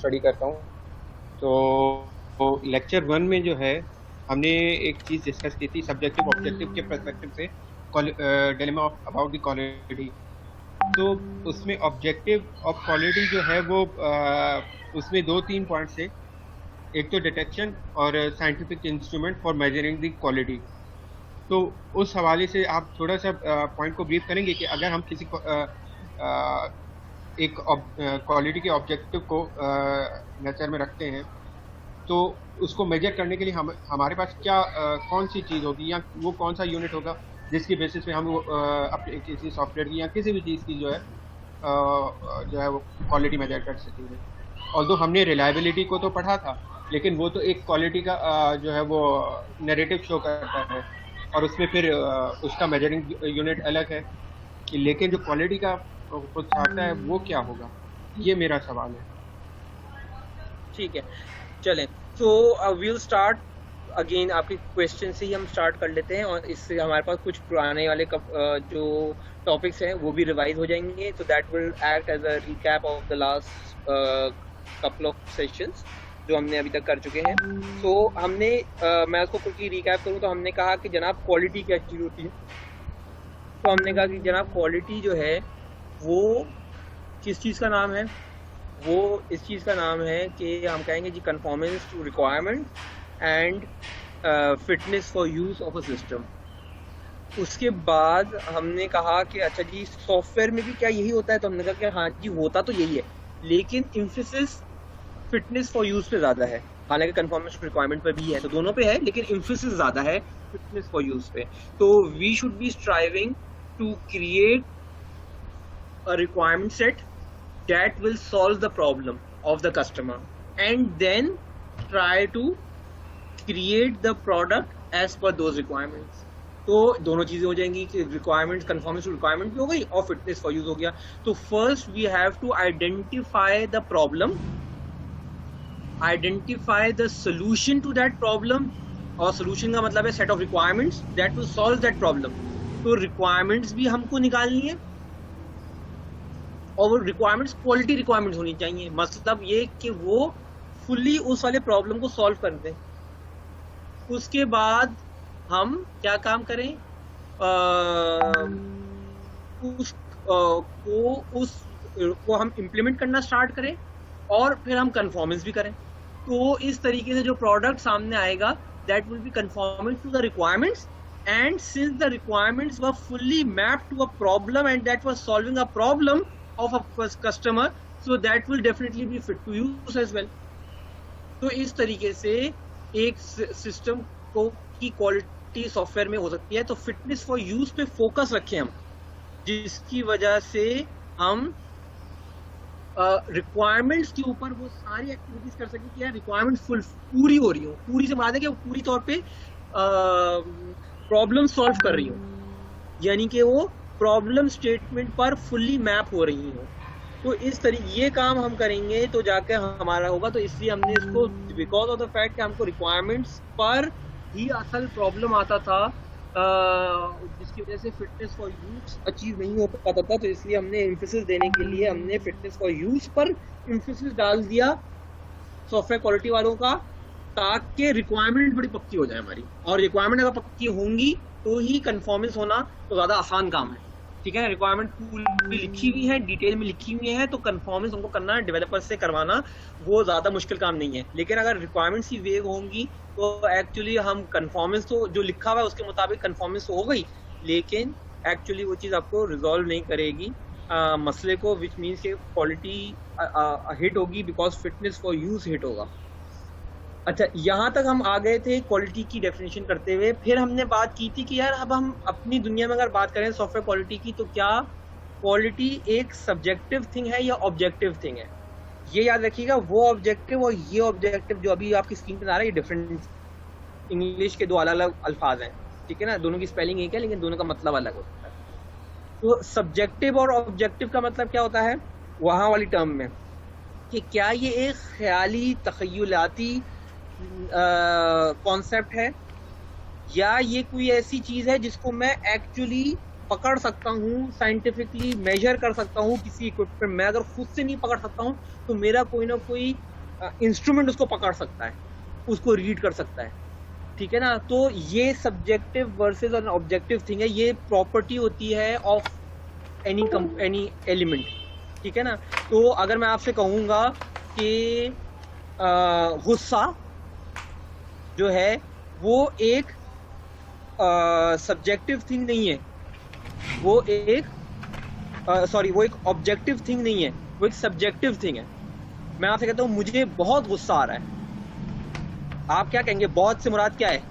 Study करता हूँ। तो लेक्चर वन में जो है हमने एक चीज़ डिस्कस की थी सब्जेक्टिव ऑब्जेक्टिव के पर्सपेक्टिव से, dilemma of about the quality. तो उसमें ऑब्जेक्टिव ऑफ क्वालिटी जो है वो उसमें दो तीन पॉइंट्स थे। एक तो डिटेक्शन और scientific instrument for measuring the quality. तो उस हवाले से आप थोड़ा सा पॉइंट को ब्रीफ करेंगे कि अगर हम किसी को एक क्वालिटी के ऑब्जेक्टिव को नेचर में रखते हैं तो उसको मेजर करने के लिए हमारे पास क्या कौन सी चीज़ होगी या वो कौन सा यूनिट होगा जिसकी बेसिस पे हम अपने किसी सॉफ्टवेयर की या किसी भी चीज़ की जो है वो क्वालिटी मेजर कर सकेंगे। ऑल्दो हमने रिलायबिलिटी को तो पढ़ा था, लेकिन वो तो एक क्वालिटी का जो है वो नैरेटिव शो करता है और उसमें फिर उसका मेजरिंग यूनिट अलग है, लेकिन जो क्वालिटी का कुछ आता है वो क्या होगा, ये मेरा सवाल है। ठीक है, चलें तो वील स्टार्ट अगेन, आपके क्वेश्चन से ही हम स्टार्ट कर लेते हैं और इससे हमारे पास कुछ पुराने वाले जो टॉपिक्स हैं वो भी रिवाइज हो जाएंगे। तो that will act as a recap of the last couple of sessions जो हमने अभी तक कर चुके हैं। तो हमने मैं उसको क्विकली रिकैप करूँ तो हमने कहा कि जनाब क्वालिटी क्या चीज़ होती है। तो हमने कहा कि जनाब क्वालिटी जो है वो किस चीज़ का नाम है, वो इस चीज़ का नाम है कि हम कहेंगे जी conformance to requirement and fitness for use of a system. उसके बाद हमने कहा कि अच्छा जी सॉफ्टवेयर में भी क्या यही होता है, तो हमने कहा कि हाँ जी होता तो यही है, लेकिन एम्फेसिस फिटनेस फॉर यूज़ पे ज़्यादा है। हालांकि कन्फॉर्मेंस टू रिक्वायरमेंट पे भी है, तो दोनों पे है, लेकिन एम्फेसिस ज़्यादा है फिटनेस फॉर यूज़ पे। तो we should be striving to create a requirement set that will solve the problem of the customer and then try to create the product as per those requirements। तो दोनों चीजें हो जाएंगी कि requirements conformance to requirement भी हो गई और फिटनेस फॉर यूज हो गया। तो first we have to identify the problem, identify the solution to that problem, और सोल्यूशन का मतलब है set of requirements that will solve that problem. तो रिक्वायरमेंट्स भी हमको निकालनी है और वो रिक्वायरमेंट्स क्वालिटी रिक्वायरमेंट्स होनी चाहिए, मतलब ये कि वो फुल्ली उस वाले प्रॉब्लम को सॉल्व कर दें। उसके बाद हम क्या काम करें, को हम इम्प्लीमेंट करना स्टार्ट करें और फिर हम कन्फॉर्मेंस भी करें। तो इस तरीके से जो प्रोडक्ट सामने आएगा that will be conforming to the requirements, and since the requirements were fully mapped to a problem and that was solving a problem of a customer, so that will definitely be fit to use as well। तो इस तरीके से एक system को की quality software में हो सकती है। तो फिटनेस फॉर यूज पे फोकस रखें हम, जिसकी वजह से हम रिक्वायरमेंट्स के ऊपर वो सारी एक्टिविटीज कर सकें कि यार रिक्वायरमेंट्स पूरी हो रही हो, पूरी से बात है कि वो पूरी तौर पे प्रॉब्लम सॉल्व कर रही हो, यानी कि वो प्रॉब्लम स्टेटमेंट पर फुल्ली मैप हो रही हो। तो इस तरीके ये काम हम करेंगे तो जाके हमारा होगा। तो इसलिए हमने इसको बिकॉज ऑफ द फैक्ट कि हमको रिक्वायरमेंट्स पर ही असल प्रॉब्लम आता था, जिसकी वजह से फिटनेस फॉर यूज अचीव नहीं हो पाता था, तो इसलिए हमने एम्फेसिस देने के लिए हमने फिटनेस फॉर यूज पर एम्फेसिस डाल दिया सॉफ्टवेयर क्वालिटी वालों का, ताकि रिक्वायरमेंट बड़ी पक्की हो जाए हमारी। और रिक्वायरमेंट अगर पक्की होंगी तो ही कन्फॉर्मेंस होना तो ज़्यादा आसान काम है, ठीक है ना। रिक्वायरमेंट पूरी लिखी हुई है, डिटेल में लिखी हुई है, तो कन्फॉर्मेंस हमको करना है, डेवलपर से करवाना वो ज़्यादा मुश्किल काम नहीं है। लेकिन अगर रिक्वायरमेंट्स ही वेग होंगी तो एक्चुअली हम कन्फॉर्मेंस तो जो लिखा हुआ है उसके मुताबिक कन्फॉर्मेंस तो हो गई, लेकिन एक्चुअली वो चीज़ आपको रिजॉल्व नहीं करेगी मसले को, विच मीन्स कि क्वालिटी हिट होगी because fitness for use hit होगा। अच्छा, यहाँ तक हम आ गए थे क्वालिटी की डेफिनेशन करते हुए। फिर हमने बात की थी कि यार अब हम अपनी दुनिया में अगर बात करें सॉफ्टवेयर क्वालिटी की, तो क्या क्वालिटी एक सब्जेक्टिव थिंग है या ऑब्जेक्टिव थिंग है। ये याद रखिएगा, वो ऑब्जेक्टिव और ये ऑब्जेक्टिव जो अभी आपकी स्क्रीन पर आ रहा है, ये डिफरेंट इंग्लिश के दो अलग अलग अल्फाज हैं, ठीक है ना। दोनों की स्पेलिंग एक है लेकिन दोनों का मतलब अलग होता है। तो सब्जेक्टिव और ऑब्जेक्टिव का मतलब क्या होता है वहाँ वाली टर्म में, कि क्या ये एक ख्याली तखयलाती कॉन्सेप्ट है या ये कोई ऐसी चीज़ है जिसको मैं एक्चुअली पकड़ सकता हूँ, साइंटिफिकली मेजर कर सकता हूँ किसी इक्विपमेंट में। अगर खुद से नहीं पकड़ सकता हूँ तो मेरा कोई ना कोई इंस्ट्रूमेंट उसको पकड़ सकता है, उसको रीड कर सकता है, ठीक है ना। तो ये subjective versus an objective thing है, ये प्रॉपर्टी होती है ऑफ एनी एलिमेंट, ठीक है ना। तो अगर मैं आपसे कहूँगा कि गुस्सा जो है वो एक सब्जेक्टिव थिंग नहीं है, वो एक वो एक ऑब्जेक्टिव थिंग नहीं है, वो एक सब्जेक्टिव थिंग है। मैं आपसे कहता हूँ मुझे बहुत गुस्सा आ रहा है, आप क्या कहेंगे बहुत से मुराद क्या है?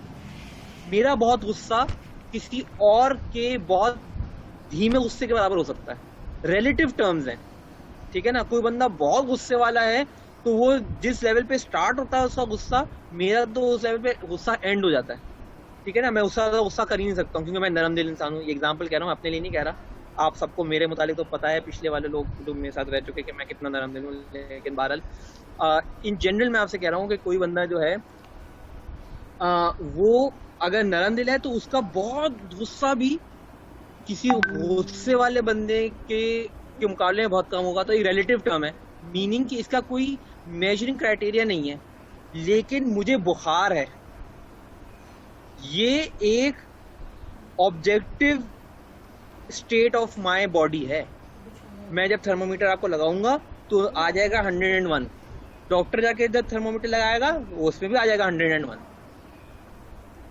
मेरा बहुत गुस्सा किसी और के बहुत धीमे गुस्से के बराबर हो सकता है, रिलेटिव टर्म्स हैं, ठीक है ना। कोई बंदा बहुत गुस्से वाला है तो वो जिस लेवल पे स्टार्ट होता है उसका गुस्सा, मेरा तो उस लेवल पे गुस्सा एंड हो जाता है, ठीक है ना। मैं उसका गुस्सा कर ही नहीं सकता हूँ क्योंकि मैं नरम दिल इंसान हूँ। ये एग्जांपल कह रहा हूँ, अपने लिए नहीं कह रहा। आप सबको मेरे मुतालिक तो पता है, पिछले वाले लोग जो मेरे साथ रह चुके कि मैं कितना नरम दिल हूँ, लेकिन बहरहाल इन जनरल मैं आपसे कह रहा हूँ कि कोई बंदा जो है वो अगर नरम दिल है तो उसका बहुत गुस्सा भी किसी गुस्से वाले बंदे के मुकाबले में बहुत कम होगा। तो ये रिलेटिव टर्म है, मीनिंग कि इसका कोई मेजरिंग क्राइटेरिया नहीं है। लेकिन मुझे बुखार है, ये एक objective state of my body है। मैं जब थर्मोमीटर आपको लगाऊंगा तो आ जाएगा 101, डॉक्टर जाके जब थर्मोमीटर लगाएगा उसमें भी आ जाएगा 101,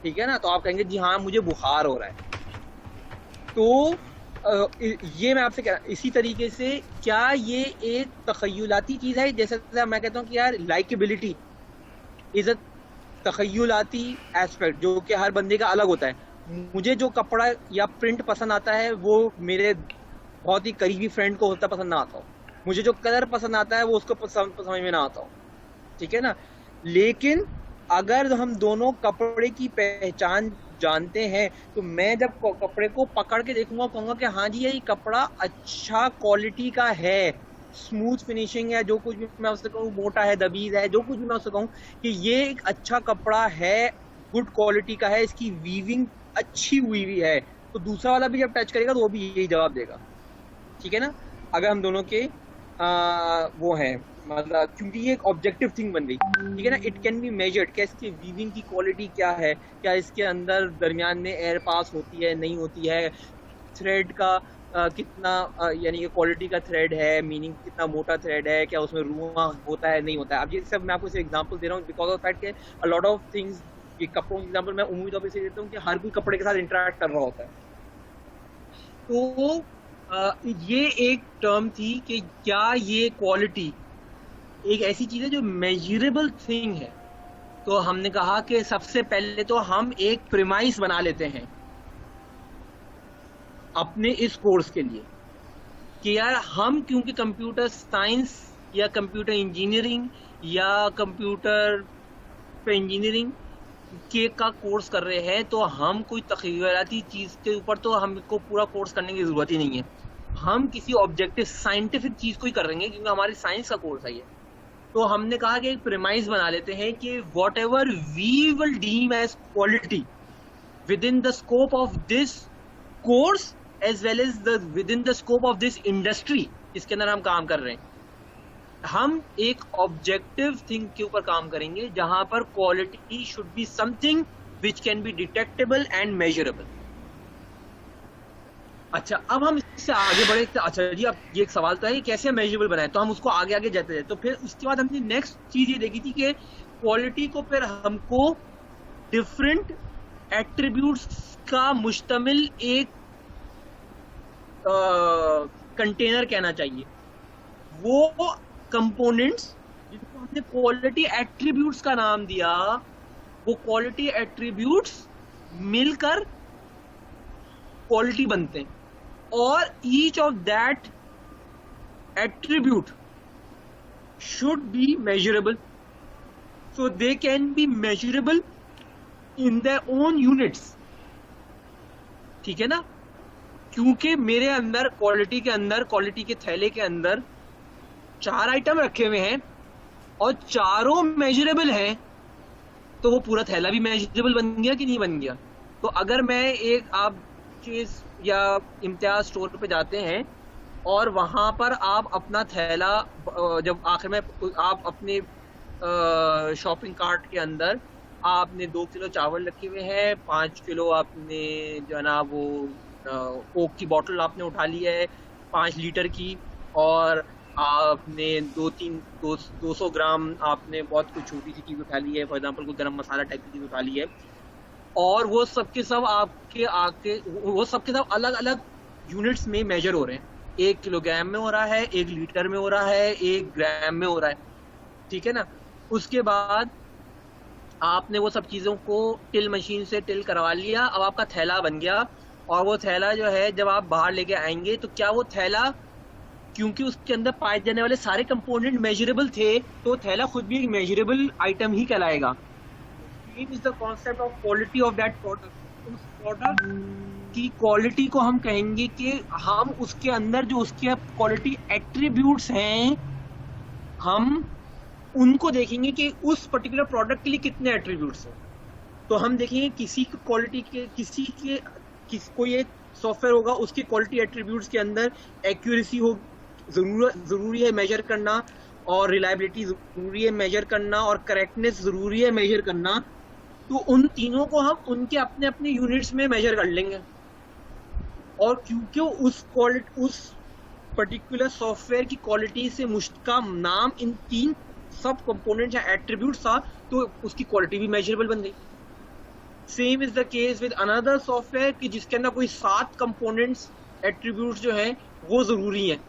ठीक है ना। तो आप कहेंगे जी हाँ मुझे बुखार हो रहा है। तो ये मैं आपसे कह रहा, इसी तरीके से क्या ये एक तखय्युलाती चीज है? जैसे मैं कहता हूँ कि यार लाइकेबिलिटी इज अ तखय्युलाती एस्पेक्ट जो कि हर बंदे का अलग होता है। मुझे जो कपड़ा या प्रिंट पसंद आता है वो मेरे बहुत ही करीबी फ्रेंड को होता पसंद ना आता हो, मुझे जो कलर पसंद आता है वो उसको समझ में ना आता हो, ठीक है ना। लेकिन अगर हम दोनों कपड़े की पहचान जानते हैं तो मैं जब कपड़े को पकड़ के देखूंगा कहूंगा कि हाँ जी ये कपड़ा अच्छा क्वालिटी का है, स्मूथ फिनिशिंग है, जो कुछ भी मैं उससे कहूँ, मोटा है, दबीज है, जो कुछ भी मैं उससे कहूँ कि ये एक अच्छा कपड़ा है, गुड क्वालिटी का है, इसकी वीविंग अच्छी हुई हुई है, तो दूसरा वाला भी जब टच करेगा तो वो भी यही जवाब देगा, ठीक है ना। अगर हम दोनों के वो है मतलब, क्योंकि ये एक ऑब्जेक्टिव थिंग बन गई, ठीक है ना। इट कैन बी मेजर्ड, क्या इसकी वीविंग की क्वालिटी क्या है, क्या इसके अंदर दरमियान में एयर पास होती है नहीं होती है, थ्रेड का कितना यानी कि क्वालिटी का थ्रेड है, मीनिंग कितना मोटा थ्रेड है, क्या उसमें रुआ होता है नहीं होता है। अब ये सब मैं आपको एग्जांपल दे रहा हूँ बिकॉज ऑफ फैक्ट के अ लॉट ऑफ थिंग्स, ये कपड़ों की एग्जांपल मैं उम्मीद तौर पर से देता हूँ कि हर कोई कपड़े के साथ इंटरेक्ट कर रहा होता है। तो ये एक टर्म थी कि क्या ये क्वालिटी एक ऐसी चीज है जो मेजरेबल थिंग है। तो हमने कहा कि सबसे पहले तो हम एक प्रीमाइस बना लेते हैं अपने इस कोर्स के लिए कि यार हम क्योंकि कंप्यूटर साइंस या कंप्यूटर इंजीनियरिंग या कंप्यूटर पे इंजीनियरिंग के का कोर्स कर रहे हैं तो हम कोई तखय्युलाती चीज के ऊपर तो हमको पूरा कोर्स करने की जरूरत ही नहीं है। हम किसी ऑब्जेक्टिव साइंटिफिक चीज को ही करेंगे क्योंकि हमारी साइंस का कोर्स है ये। तो हमने कहा कि एक प्रीमाइस बना लेते हैं कि whatever we will deem as quality within the scope of this course as well as within the scope of this industry जिसके अंदर हम काम कर रहे हैं, हम एक ऑब्जेक्टिव थिंग के ऊपर काम करेंगे जहां पर quality should be something which can be detectable and measurable. अच्छा, अब हम इससे आगे बढ़े। अच्छा जी, अब ये एक सवाल तो है कैसे मेजरेबल बनाए, तो हम उसको आगे आगे जाते हैं। तो फिर उसके बाद हमने नेक्स्ट चीज ये देखी थी कि क्वालिटी को फिर हमको डिफरेंट एट्रीब्यूट्स का मुश्तमिल एक कंटेनर कहना चाहिए। वो कंपोनेंट्स जिनको हमने क्वालिटी एट्रीब्यूट्स का नाम दिया, वो क्वालिटी एट्रीब्यूट्स मिलकर क्वालिटी बनते हैं और each of that attribute should be measurable, so they can be measurable in their own units, ठीक है ना। क्योंकि मेरे अंदर क्वालिटी के अंदर, क्वालिटी के थैले के अंदर 4 आइटम रखे हुए हैं और चारों मेजरेबल हैं, तो वो पूरा थैला भी मेजरेबल बन गया कि नहीं बन गया। तो अगर मैं एक आप चीज या इम्तियाज स्टोर पे जाते हैं और वहां पर आप अपना थैला जब आखिर में आप अपने शॉपिंग कार्ट के अंदर आपने 2 किलो चावल रखे हुए हैं, 5 किलो आपने जो है ना वो कोक की बोतल आपने उठा ली है 5 लीटर की, और आपने 200 ग्राम आपने बहुत कोई छोटी सी चीज उठा ली है, फॉर एग्जाम्पल कोई गरम मसाला टाइप की चीज उठा ली है, और वो सब के सब अलग अलग यूनिट्स में मेजर हो रहे हैं। 1 किलोग्राम में हो रहा है, 1 लीटर में हो रहा है, 1 ग्राम में हो रहा है, ठीक है ना। उसके बाद आपने वो सब चीजों को टिल मशीन से टिल करवा लिया, अब आपका थैला बन गया, और वो थैला जो है जब आप बाहर लेके आएंगे तो क्या वो थैला, क्योंकि उसके अंदर पाए जाने वाले सारे कंपोनेंट मेजरेबल थे, तो थैला खुद भी एक मेजरेबल आइटम ही कहलाएगा। Is the concept of quality of that product. उस प्रोडक्ट की क्वालिटी को हम कहेंगे कि हम उसके अंदर जो उसके क्वालिटी एट्रीब्यूट्स हैं, हम उनको देखेंगे कि उस पर्टिकुलर प्रोडक्ट के लिए कितने एट्रीब्यूट्स हैं। तो हम देखेंगे किसी क्वालिटी के कोई एक सॉफ्टवेयर होगा, उसकी क्वालिटी एट्रीब्यूट्स के अंदर एक्यूरेसी हो जरूरी है मेजर करना, और रिलायबिलिटी जरूरी है मेजर करना, और करेक्टनेस जरूरी है मेजर करना। तो उन तीनों को हम उनके अपने अपने यूनिट्स में मेजर कर लेंगे, और क्योंकि उस पर्टिकुलर सॉफ्टवेयर की क्वालिटी से का नाम इन 3 सब कंपोनेंट्स या एट्रीब्यूट्स था, तो उसकी क्वालिटी भी मेजरेबल बन गई। Same is the case with another software कि जिसके अंदर कोई 7 कंपोनेंट्स एट्रीब्यूट्स जो हैं वो जरूरी हैं।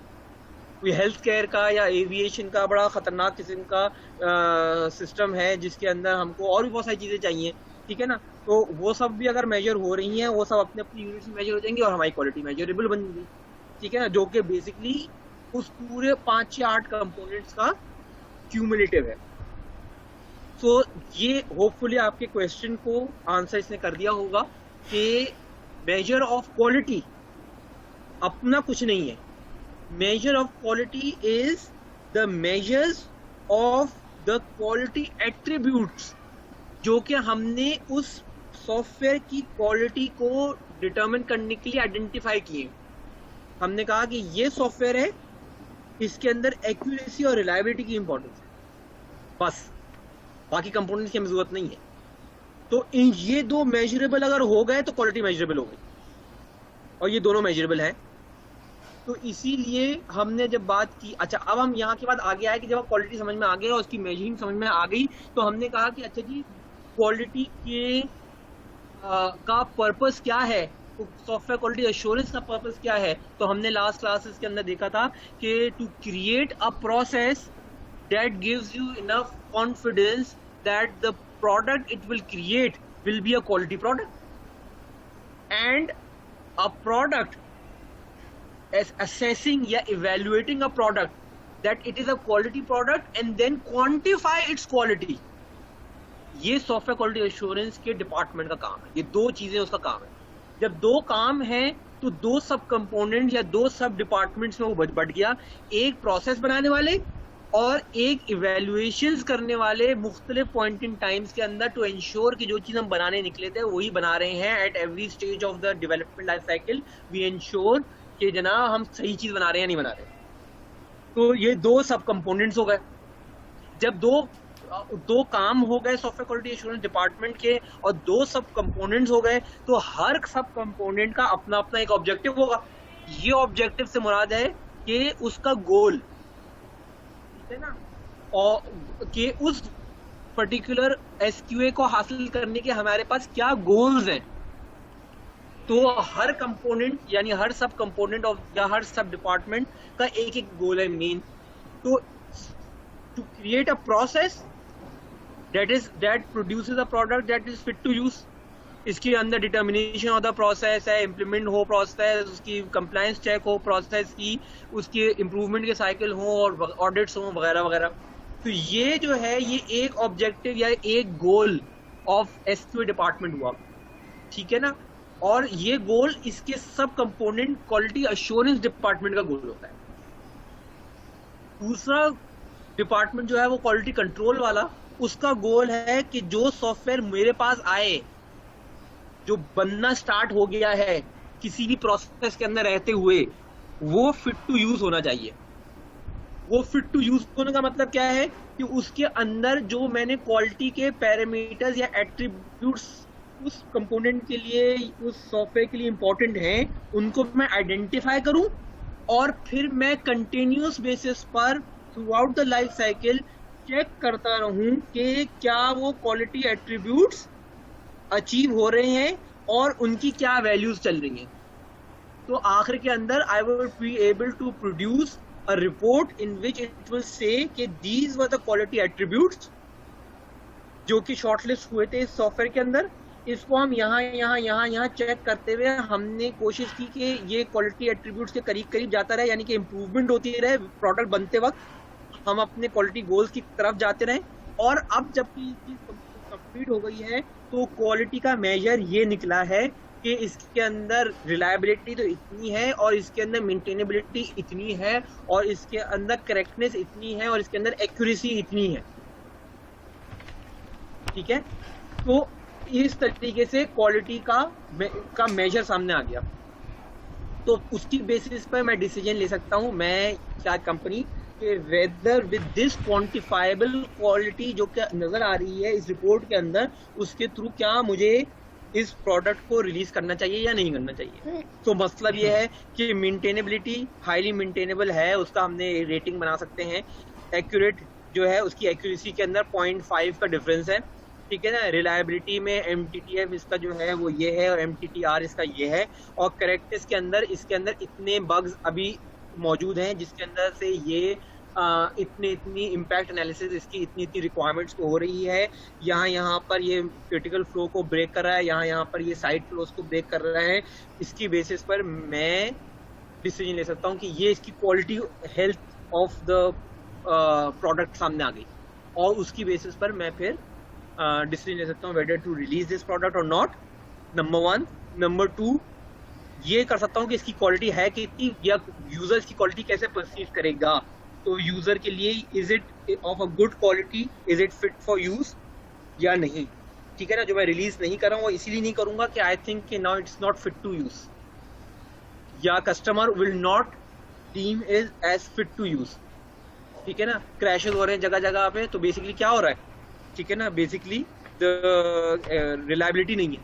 कोई हेल्थ केयर का या एविएशन का बड़ा खतरनाक किस्म का सिस्टम है जिसके अंदर हमको और भी बहुत सारी चीजें चाहिए, ठीक है ना। तो वो सब भी अगर मेजर हो रही हैं, वो सब अपने अपनी यूनिट्स में मेजर हो जाएंगी और हमारी क्वालिटी मेजरेबल बन गई, ठीक है ना, जो कि बेसिकली उस पूरे 5 या 8 कंपोनेंट्स का क्यूमुलेटिव है। तो ये होपफुली आपके क्वेश्चन को आंसर इसने कर दिया होगा कि मेजर ऑफ क्वालिटी अपना कुछ नहीं है। Measure of quality is the measures of the quality attributes जो कि हमने उस सॉफ्टवेयर की क्वालिटी को डिटरमिन करने के लिए आइडेंटिफाई किए। हमने कहा कि ये सॉफ्टवेयर है, इसके अंदर एक्यूरेसी और रिलायबिलिटी की इंपॉर्टेंस है, बस बाकी कंपोनेंट्स की हमें जरूरत नहीं है। तो ये 2 मेजरेबल अगर हो गए तो क्वालिटी मेजरेबल हो गई, और ये दोनों मेजरेबल है। तो इसीलिए हमने जब बात की, अच्छा अब हम यहाँ के बाद आगे आए कि जब क्वालिटी समझ में आ गया और उसकी मेजरिंग समझ में आ गई, तो हमने कहा कि अच्छा जी क्वालिटी के का पर्पस क्या है, सॉफ्टवेयर क्वालिटी एश्योरेंस का पर्पस क्या है। तो हमने लास्ट क्लासेस के अंदर देखा था कि to create a process that gives you enough confidence that the product it will create will be a quality product, and a product assessing या evaluating a product that it is a quality product and then quantify its quality। ये software quality assurance के department का काम है, ये 2 चीजें उसका काम है। जब 2 काम है तो 2 सब कंपोनेंट या 2 सब डिपार्टमेंट्स में वो बढ़ गया, एक प्रोसेस बनाने वाले और एक इवेल्युएशंस करने वाले मुख्तलिफ पॉइंट इन टाइम्स के अंदर, टू इंश्योर कि जो चीज हम बनाने निकले थे वही बना रहे हैं। At every stage of the development life cycle we ensure कि जनाब हम सही चीज बना रहे हैं या नहीं बना रहे। तो ये 2 सब कंपोनेंट्स हो गए। जब दो काम हो गए सॉफ्टवेयर क्वालिटी एश्योरेंस डिपार्टमेंट के और 2 सब कंपोनेंट्स हो गए, तो हर सब कंपोनेंट का अपना अपना एक ऑब्जेक्टिव होगा। ये ऑब्जेक्टिव से मुराद है कि उसका गोल, ठीक है ना, और कि उस पर्टिकुलर एसक्यूए को हासिल करने के हमारे पास क्या गोल्स हैं। तो हर कंपोनेंट यानी हर सब कंपोनेंट ऑफ या हर सब डिपार्टमेंट का एक एक गोल है मेन। तो to create a process that produces a product that is fit to use, इसके अंदर डिटर्मिनेशन ऑफ द प्रोसेस है, इम्प्लीमेंट हो प्रोसेस, उसकी कंप्लायंस चेक हो प्रोसेस की, उसके इम्प्रूवमेंट के साइकिल हो और ऑडिट्स हो वगैरह वगैरह। तो ये जो है ये एक ऑब्जेक्टिव या एक गोल ऑफ एसक्यूए डिपार्टमेंट हुआ, ठीक है ना। और ये गोल इसके सब कंपोनेंट क्वालिटी एश्योरेंस डिपार्टमेंट का गोल होता है। दूसरा डिपार्टमेंट जो है वो क्वालिटी कंट्रोल वाला, उसका गोल है कि जो सॉफ्टवेयर मेरे पास आए, जो बनना स्टार्ट हो गया है किसी भी प्रोसेस के अंदर रहते हुए, वो फिट टू यूज होना चाहिए। वो फिट टू यूज होने का मतलब क्या है कि उसके अंदर जो मैंने क्वालिटी के पैरामीटर्स या एट्रीब्यूट्स उस कंपोनेंट के लिए, उस सॉफ्टवेयर के लिए इंपॉर्टेंट हैं, उनको मैं आइडेंटिफाई करूं और फिर मैं कंटिन्यूस बेसिस पर throughout the life cycle check करता रहूं कि क्या वो क्वालिटी एट्रीब्यूट्स अचीव हो रहे हैं और उनकी क्या वैल्यूज चल रही हैं। तो आखिर के अंदर I will be able to produce a report in which it will say कि these were the quality attributes जो कि शॉर्टलिस्ट हुए थे इस सॉफ्टवेयर के अंदर। इसको हम यहाँ चेक करते हुए हमने कोशिश की कि ये क्वालिटी एट्रीब्यूट्स के करीब जाता रहे, यानी कि इम्प्रूवमेंट होती रहे प्रोडक्ट बनते वक्त, हम अपने क्वालिटी गोल्स की तरफ जाते रहें। और अब जबकि ये चीज कंप्लीट हो गई है तो क्वालिटी का मेजर ये निकला है कि इसके अंदर रिलायबिलिटी तो इतनी है और इसके अंदर मेंटेनेबिलिटी इतनी है और इसके अंदर करेक्टनेस इतनी है और इसके अंदर एक्यूरेसी इतनी है। ठीक है, तो इस तरीके से क्वालिटी का मेजर सामने आ गया। तो उसकी बेसिस पर मैं डिसीजन ले सकता हूं, मैं क्या कंपनी के whether with this quantifiable quality जो क्या नजर आ रही है इस रिपोर्ट के अंदर, उसके थ्रू क्या मुझे इस प्रोडक्ट को रिलीज करना चाहिए या नहीं करना चाहिए। तो मतलब ये है कि मेंटेनेबिलिटी हाईली मेंटेनेबल है, उसका हमने रेटिंग बना सकते हैं। एक्यूरेट जो है उसकी एक्यूरेसी के अंदर 0.5 का डिफरेंस है। ठीक है ना, रिलायबिलिटी में MTTF इसका जो है वो ये है और MTTR इसका ये है। और करेक्टनेस के अंदर इसके अंदर इतने बग्स अभी मौजूद हैं जिसके अंदर से ये इतनी इम्पैक्ट एनालिसिस इसकी इतनी रिक्वायरमेंट्स हो रही है। यहाँ पर ये क्रिटिकल फ्लो को ब्रेक कर रहा है, यहाँ पर ये साइड फ्लोस को ब्रेक कर रहा है। इसकी बेसिस पर मैं डिसीजन ले सकता हूँ कि ये इसकी quality health of the product सामने आ गई और उसकी बेसिस पर मैं फिर डिसीजन ले सकता हूँ whether to release this product और नॉट, नंबर 1। नंबर 2, ये कर सकता हूँ कि इसकी क्वालिटी है कितनी या यूजर इसकी क्वालिटी कैसे परसीव करेगा। तो यूजर के लिए is it of a good quality, is it fit for use या नहीं। ठीक है ना, जो मैं रिलीज नहीं कर रहा हूँ वो इसीलिए नहीं करूंगा कि आई थिंक कि now it's not fit to use या customer will not deem is as fit to use. ठीक है ना, क्रैशेस हो रहे हैं जगह जगह पे, तो बेसिकली क्या हो रहा है, ठीक है ना, बेसिकली रिलायबिलिटी नहीं है।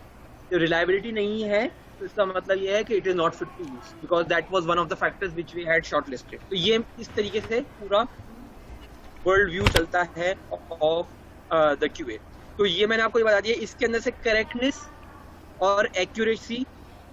तो रिलायबिलिटी नहीं है तो इसका मतलब ये है कि it is not fit to use because that was one of the factors which we had shortlisted. तो ये इस तरीके से पूरा वर्ल्ड व्यू चलता है ऑफ द QA। तो ये मैंने आपको बता दिया। इसके अंदर से करेक्टनेस और एक्यूरेसी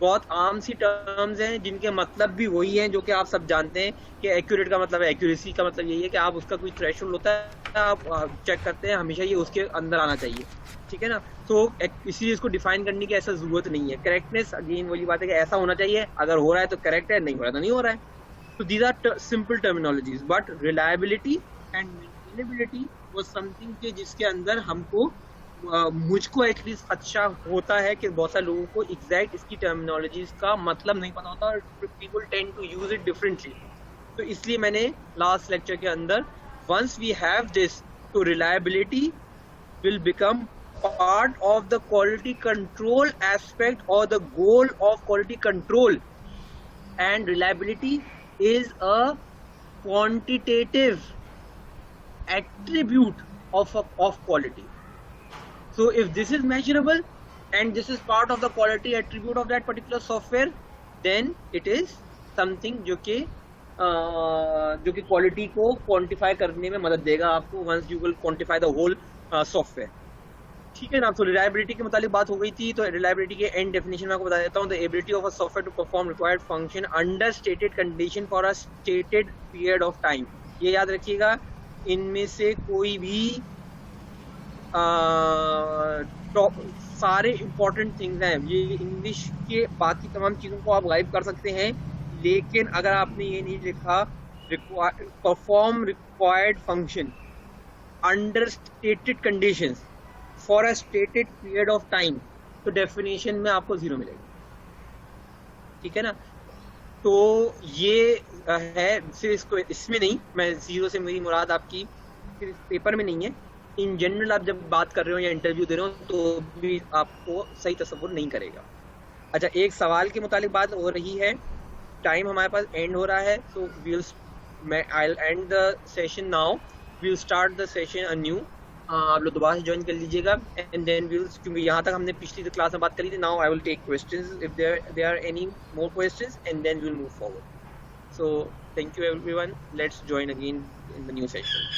बहुत आम सी टर्म्स हैं जिनके मतलब भी वही हैं जो कि आप सब जानते हैं कि एक्यूरेट का मतलब है, एक्यूरेसी का मतलब यही है कि आप उसका कोई थ्रेशोल्ड होता है आप चेक करते हैं, हमेशा ये उसके अंदर आना चाहिए। ठीक है ना, तो इसीलिए इसको डिफाइन करने की ऐसा जरूरत नहीं है। करेक्टनेस अगेन वही बात है कि ऐसा होना चाहिए, अगर हो रहा है तो करेक्ट है, नहीं हो रहा तो नहीं हो रहा है। तो these are simple terminologies, but reliability and maintainability was something के जिसके अंदर हमको मुझको एटलीस्ट अच्छा होता है कि बहुत सारे लोगों को एग्जैक्ट इसकी टर्मिनोलॉजीज का मतलब नहीं पता होता और people tend to use it differently. तो इसलिए मैंने लास्ट लेक्चर के अंदर वंस वी हैव दिस, तो reliability will become part of the quality control aspect or the goal of quality control, and reliability is a quantitative attribute of quality. So if this is measurable and this is part of the quality attribute of that particular software, then it is something जो कि quality को quantify करने में मदद देगा आपको once you will quantify the whole software। ठीक है ना। तो रिलायबिलिटी के मुतालिक बात हो गई थी, तो रिलायबिलिटी के एंड डेफिनेशन में आपको बता देता हूँ। The ability of a software to perform required function under stated condition for a stated period of time. ये याद रखिएगा, इनमें से कोई भी सारे इंपॉर्टेंट थिंग्स हैं। ये इंग्लिश के बाकी तमाम चीज़ों को आप गायब कर सकते हैं, लेकिन अगर आपने ये नहीं लिखा perform required function under stated conditions for a stated period of time, तो डेफिनेशन में आपको 0 मिलेगा। ठीक है ना। तो ये है सिर्फ इसको इसमें नहीं, मैं 0 से मेरी मुराद आपकी सिर्फ पेपर में नहीं है, इन जनरल आप जब बात कर रहे हो या इंटरव्यू दे रहे हो तो भी आपको सही तसव्वुर नहीं करेगा। अच्छा, एक सवाल के मुतालिक बात हो रही है, टाइम हमारे पास एंड हो रहा है, so I will end the session now. we'll start the session anew. आप लोग दोबारा से ज्वाइन कर लीजिएगा एंड देन विल, क्योंकि यहाँ तक हमने पिछली क्लास में बात करी थी. Now I will take questions if there are any more questions and then we will move forward. So thank you everyone. Let's join again in the new session.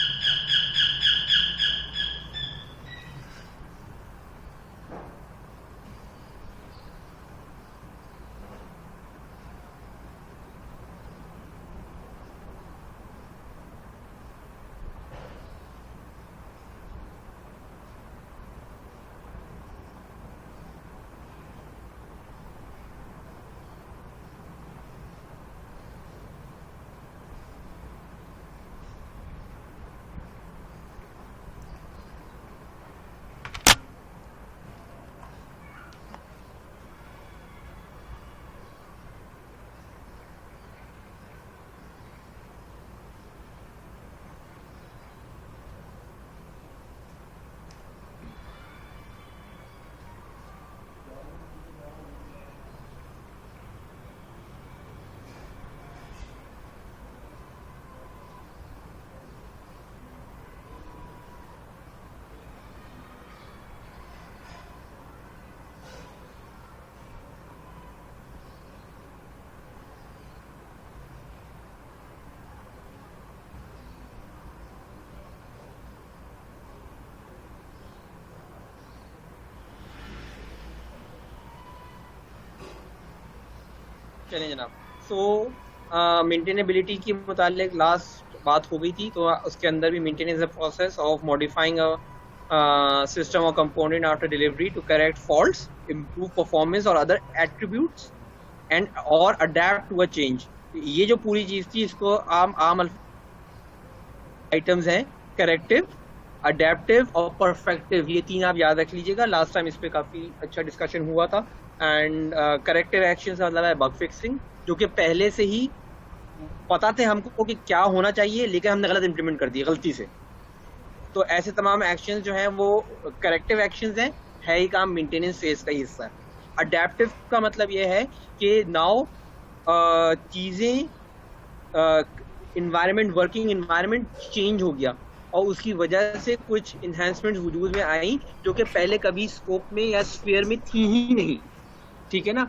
चलें जनाब. सो मेंटेनेबिलिटी की मुतालिक लास्ट बात हो गई थी, तो उसके अंदर भी maintenance the process of modifying a system और component after delivery to correct faults, improve performance और अदर एट्रीब्यूट्स एंड और अडेप्ट टू अ चेंज. ये जो पूरी चीज़ थी, इसको आम आइटम्स हैं: करेक्टिव, अडेप्टिव और परफेक्टिव. ये तीन आप याद रख लीजिएगा. लास्ट टाइम इस पे काफ़ी अच्छा डिस्कशन हुआ था. एंड करेक्टिव एक्शन का मतलब है बग फिक्सिंग, जो कि पहले से ही पता थे हमको कि क्या होना चाहिए, लेकिन हमने गलत इम्प्लीमेंट कर दिया गलती से. तो ऐसे तमाम एक्शंस जो हैं वो करेक्टिव एक्शंस हैं, है ही काम मेंटेनेंस फेज का ही हिस्सा है. अडेप्टिव का मतलब ये है कि नाउ चीज़ें, इन्वायरमेंट, वर्किंग इन्वायरमेंट चेंज हो गया और उसकी वजह से कुछ इन्हांसमेंट्स वजूद में आई जो कि पहले कभी स्कोप में या स्फीयर में थी ही नहीं. ठीक है ना.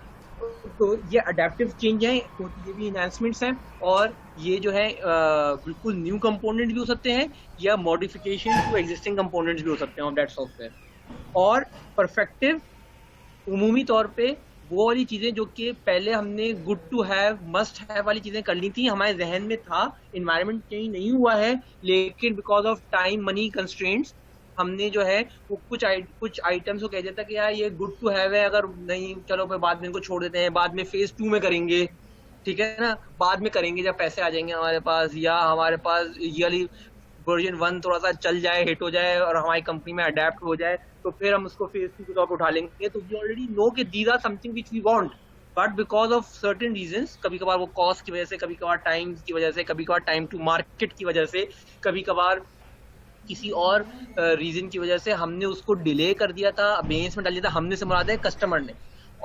तो ये अडेप्टिव चेंज है, तो ये भी इन्हांसमेंट्स हैं. और ये जो है बिल्कुल न्यू कंपोनेंट भी हो सकते हैं या मॉडिफिकेशन टू एग्जिस्टिंग कंपोनेंट्स भी हो सकते हैं ऑफ दैट सॉफ्टवेयर. और परफेक्टिव उमूमी तौर पे वो वाली चीज़ें जो कि पहले हमने good to have, must have वाली चीज़ें कर ली थी, हमारे जहन में था, इन्वायरमेंट चेंज नहीं हुआ है, लेकिन because of time money constraints हमने जो है वो कुछ आइटम्स को कह देता कि यार ये गुड टू हैव है, अगर नहीं चलो फिर बाद में इनको छोड़ देते हैं, बाद में फेज 2 में करेंगे. ठीक है ना, बाद में करेंगे जब पैसे आ जाएंगे हमारे पास, या हमारे पास ईयरली वर्जन 1 थोड़ा सा चल जाए, हिट हो जाए और हमारी कंपनी में अडेप्ट हो जाए, तो फिर हम उसको फेज 2 के तौर पर उठा लेंगे. तो वी ऑलरेडी नो कि these are something which we want, but because of certain reasons, कभी कभार वो कॉस्ट की वजह से, कभी कभार टाइम की वजह से, कभी कभार टाइम टू मार्केट की वजह से, कभी कभार किसी और रीजन की वजह से हमने उसको डिले कर दिया था, बेंच में डाल दिया था. हमने से मुराद है कस्टमर ने,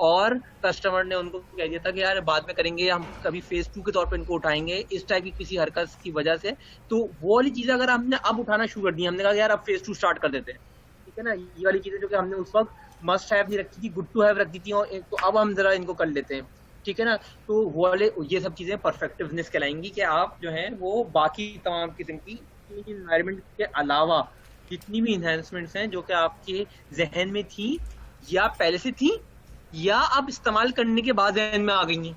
और कस्टमर ने उनको कह दिया था कि यार बाद में करेंगे, हम कभी फेज 2 के तौर पे इनको उठाएंगे, इस टाइप की किसी हरकत की वजह से. तो वो वाली चीज़ें अगर हमने अब उठाना शुरू कर दी, हमने कहा यार अब फेज 2 स्टार्ट कर देते हैं. ठीक है ना. ये वाली चीज़ें जो कि हमने उस वक्त मस्ट हैव नहीं रखी थी, गुड टू हैव रख दी थी, और तो अब हम जरा इनको कर लेते हैं. ठीक है ना. तो वो वाले ये सब चीज़ें परफेक्टिवनेस कहलाएंगी कि आप जो है वो बाकी तमाम किस्म की इन्वायरमेंट के अलावा जितनी भी इन्हांसमेंट्स हैं जो कि आपके जहन में थी या पहले से थी या आप इस्तेमाल करने के बाद जहन में आ गई हैं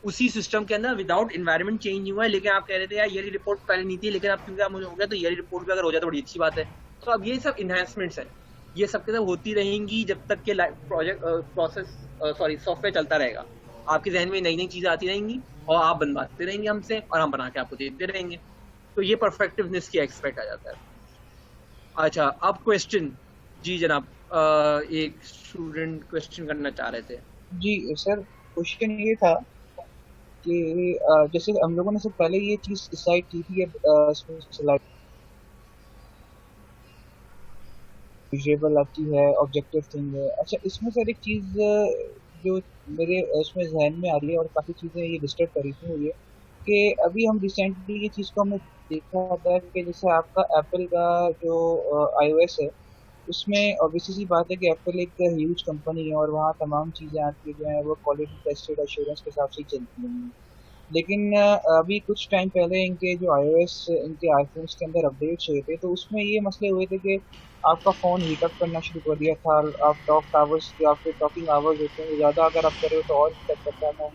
उसी सिस्टम के अंदर, विदाउट इन्वायरमेंट चेंज हुआ है, लेकिन आप कह रहे थे यार ये रिपोर्ट पहले नहीं थी, लेकिन अब क्योंकि आप मुझे हो गया तो ये रिपोर्ट भी अगर हो जाए तो बड़ी अच्छी बात है. तो अब ये सब इन्हांसमेंट्स हैं, ये सब के सब होती रहेंगी जब तक के सॉफ्टवेयर चलता रहेगा. आपके जहन में नई नई चीज़ें आती रहेंगी और आप बनवाते रहेंगे हमसे, और हम बना के आपको देते रहेंगे. तो ये परफेक्टिवनेस की एक्सपेक्ट आ जाता है. अच्छा, अब क्वेश्चन. जी जनाब, एक स्टूडेंट क्वेश्चन करना चाह रहे थे. जी सर, क्वेश्चन ये था कि जैसे हम लोगों ने सब पहले ये चीज़ डिसाइड की थी, विजुअल आती है, ऑब्जेक्टिव थिंग है. अच्छा, इसमें सर एक चीज़ जो मेरे उसमें जहन में आ रही है और काफ़ी चीज़ें ये डिस्टर्ब कर रही थी मुझे, कि अभी हम रिसेंटली ये चीज़ को हमने देखा था कि जैसे आपका एप्पल का जो iOS है, उसमें ऑब्वियसली सी बात है कि एप्पल एक ह्यूज कंपनी है और वहाँ तमाम चीज़ें आपकी जो हैं वो क्वालिटी टेस्टेड एश्योरेंस के हिसाब से ही चलती हैं। लेकिन अभी कुछ टाइम पहले इनके जो iOS इनके आईफोन्स के अंदर अपडेट्स हुए थे, तो उसमें ये मसले हुए थे कि आपका फ़ोन हीट अप करना शुरू कर दिया था। आप टॉक आवर्स जो आपके टॉकिंग आवर्स होते हैं वो ज़्यादा अगर आप कर रहे हो तो और हीट अप करता था।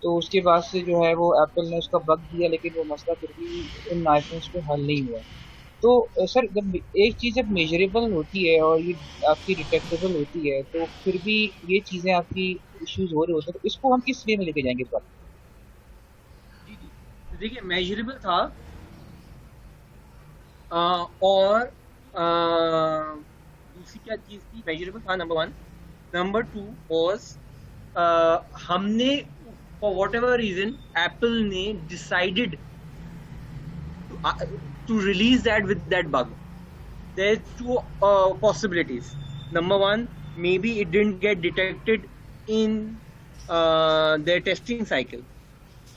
तो उसके बाद से जो है वो एप्पल ने उसका बग दिया, लेकिन वो मसला फिर भी इन आईफोन्स पे हल नहीं हुआ। तो सर, जब एक चीज़ जब मेजरेबल होती है और ये आपकी डिटेक्टेबल होती है, तो फिर भी ये चीज़ें आपकी इश्यूज हो रहे होते हैं, तो इसको हम किस वे में लेके जाएंगे इस बात? जी जी, तो देखिए मेजरेबल था, और दूसरी क्या चीज़ थी, मेजरेबल था number one. Number two was, हमने for whatever reason Apple ने decided to release that with that bug. There's two possibilities. Number one, maybe it didn't get detected in their testing cycle.